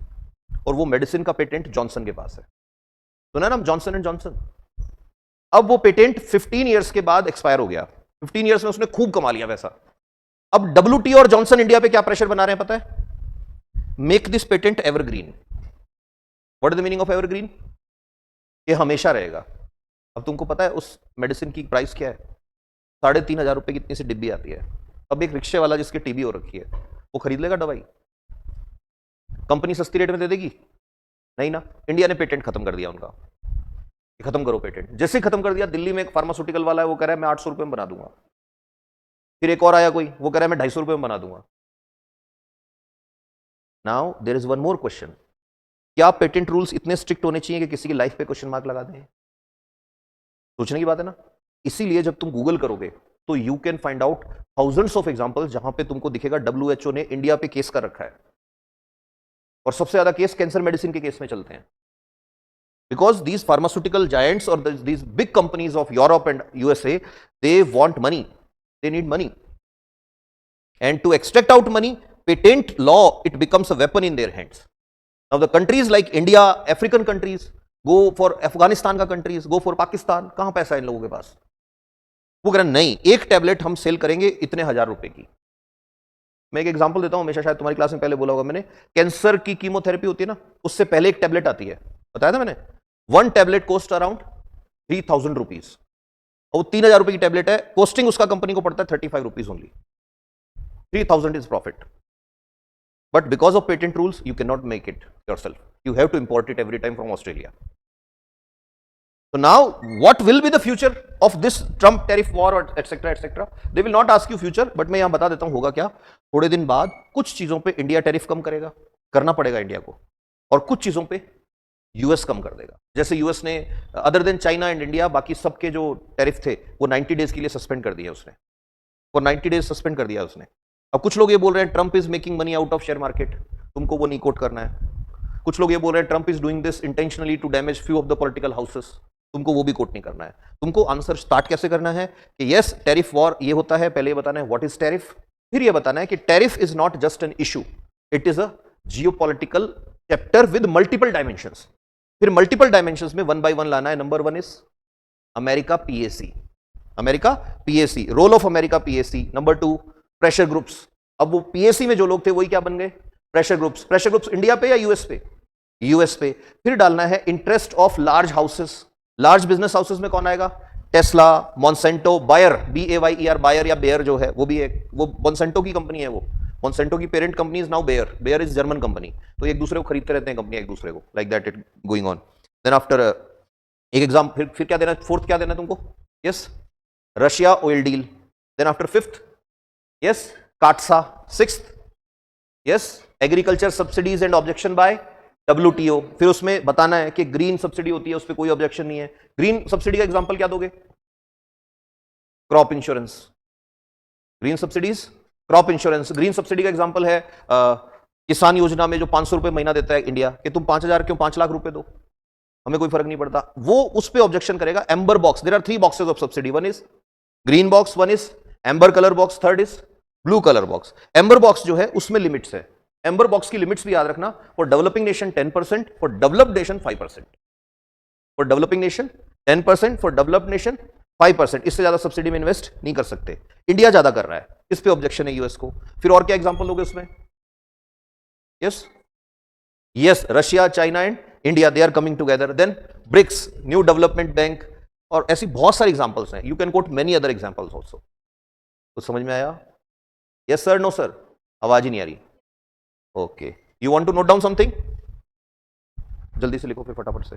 और वो मेडिसिन का पेटेंट जॉनसन के पास है। सुना ना जॉनसन एंड जॉनसन? अब वो पेटेंट 15 ईयर्स के बाद एक्सपायर हो गया। 15 ईयर्स में उसने खूब कमा लिया पैसा। अब WTO और जॉनसन इंडिया पे क्या प्रेशर बना रहे हैं पता है? Make this patent evergreen. What is the meaning of evergreen? ये हमेशा रहेगा। अब तुमको पता है उस मेडिसिन की प्राइस क्या है? 3,500 रुपए की इतनी सी डिब्बी आती है। अब एक रिक्शे वाला जिसकी टीबी हो रखी है वो खरीद लेगा दवाई? कंपनी सस्ती रेट में दे देगी? नहीं ना। इंडिया ने पेटेंट खत्म कर दिया उनका, खत्म करो पेटेंट। जैसे ही खत्म कर दिया, दिल्ली में एक फार्मास्यूटिकल वाला है, वो कह रहा है मैं 800 रुपए में बना दूंगा। फिर एक और आया कोई, वो कह रहा है मैं 250 रुपए में बना दूंगा। Now there is one more question, क्या पेटेंट रूल्स इतने स्ट्रिक्ट होने चाहिए कि किसी की लाइफ पे क्वेश्चन मार्क लगा दें? सोचने की बात है ना। इसीलिए जब तुम गूगल करोगे तो you can find out thousands of examples जहां पे तुमको दिखेगा WHO ने इंडिया पे केस कर रखा है, और सबसे ज्यादा केस कैंसर मेडिसिन के केस में चलते हैं, बिकॉज दीज फार्मास्यूटिकल जायंट्स और these big companies of Europe and USA, they want money, they need money, and to extract out money, patent law, it becomes a weapon in their hands. Now the countries like India, African countries, go for Afghanistan का countries, go for Pakistan, कहां पैसा है इन लोगों के पास? वो कह रहे नहीं, एक टैबलेट हम सेल करेंगे इतने हजार रुपए की। मैं एक एग्जांपल देता हूं, हमेशा शायद तुम्हारी क्लास में पहले बोला होगा मैंने, कैंसर की कीमोथेरेपी होती है ना, उससे पहले एक टैबलेट आती है, बताया था मैंने, 1 टैबलेट कॉस्ट अराउंड 3000 रुपीज, और 3000 रुपए की टैबलेट है, कॉस्टिंग उसका कंपनी को पड़ता है 35 rupees only. 3000 is profit, but because of patent rules you cannot make it yourself, you have to import it every time from Australia. So now what will be the future of this Trump tariff war or etc etc? They will not ask you future, but मैं यहां बता देता हूं होगा क्या। थोड़े दिन बाद कुछ चीजों पे इंडिया टैरिफ कम करेगा, करना पड़ेगा इंडिया को, और कुछ चीजों पे यूएस कम कर देगा। जैसे यूएस ने other than China and India बाकी सबके जो टैरिफ थे वो 90 डेज के लिए सस्पेंड कर दिया उसने, और 90 डेज सस्पेंड कर दिया उसने। अब कुछ लोग ये बोल रहे हैं Trump is making money out of share market, तुमको वो नहीं कोट करना है। कुछ लोग ये बोल रहे हैं Trump is doing this intentionally to damage few of the political houses, तुमको वो भी कोट नहीं करना है। तुमको आंसर स्टार्ट कैसे करना है कि यस टैरिफ वॉर ये होता है, पहले ये बताना है व्हाट इज टैरिफ, फिर ये बताना है कि tariff is not just an issue, it is a geopolitical chapter with multiple dimensions. फिर मल्टीपल डायमेंशंस में 1 by 1 लाना है। Number 1 is America PAC, America PAC, role of America PAC। Number 2 pressure groups, अब वो PAC में जो लोग थे वही क्या बन गए, pressure groups. Pressure groups India पे या यूएस पे, यूएस पे। फिर डालना है interest of large houses, large business houses में कौन आएगा, Tesla, Monsanto, Bayer, BAYER, Bayer या बेयर जो है वो भी एक, वो मॉन्सेंटो की कंपनी है, वो मॉन्सेंटो की parent company is now Bayer, Bayer is German company, तो एक दूसरे को खरीदते रहते हैं कंपनी एक दूसरे को, like that it going on. Then after एक एग्जाम, फिर क्या देना, फोर्थ क्या देना तुमको, yes Russia oil deal. Then after fifth yes CAATSA. Sixth yes agriculture subsidies and objection by WTO। फिर उसमें बताना है कि ग्रीन सब्सिडी होती है उस पर कोई ऑब्जेक्शन नहीं है। ग्रीन सब्सिडी का एग्जांपल क्या दोगे, crop insurance, green subsidies crop insurance. Green subsidy का एग्जांपल है किसान योजना में जो 500 रुपए महीना देता है इंडिया, कि तुम 5000 क्यों 5 लाख रुपए दो, हमें कोई फर्क नहीं पड़ता, वो उस पर ऑब्जेक्शन करेगा। Amber box, there are 3 boxes of subsidy, one is green box, one is amber colour box, third is blue colour box. Amber box जो है उसमें लिमिट्स है, एम्बर बॉक्स की लिमिट्स भी याद रखना, for developing nation 10%, for developed nation 5%, for developing nation 10%, for developed nation 5%, इससे ज्यादा सब्सिडी में इन्वेस्ट नहीं कर सकते। इंडिया ज्यादा कर रहा है, इस पे ऑब्जेक्शन है यूएस को। फिर और क्या एग्जांपल लोगे उसमें, yes yes Russia, China and India, they are coming together. Then BRICS, new development bank, और ऐसी बहुत सारी एग्जांपल्स हैं, you can quote many other examples also. तो समझ में आया, यस सर, नो सर, आवाज ही नहीं आ रही, okay. You want to note down something, जल्दी से लिखो फिर फटाफट से।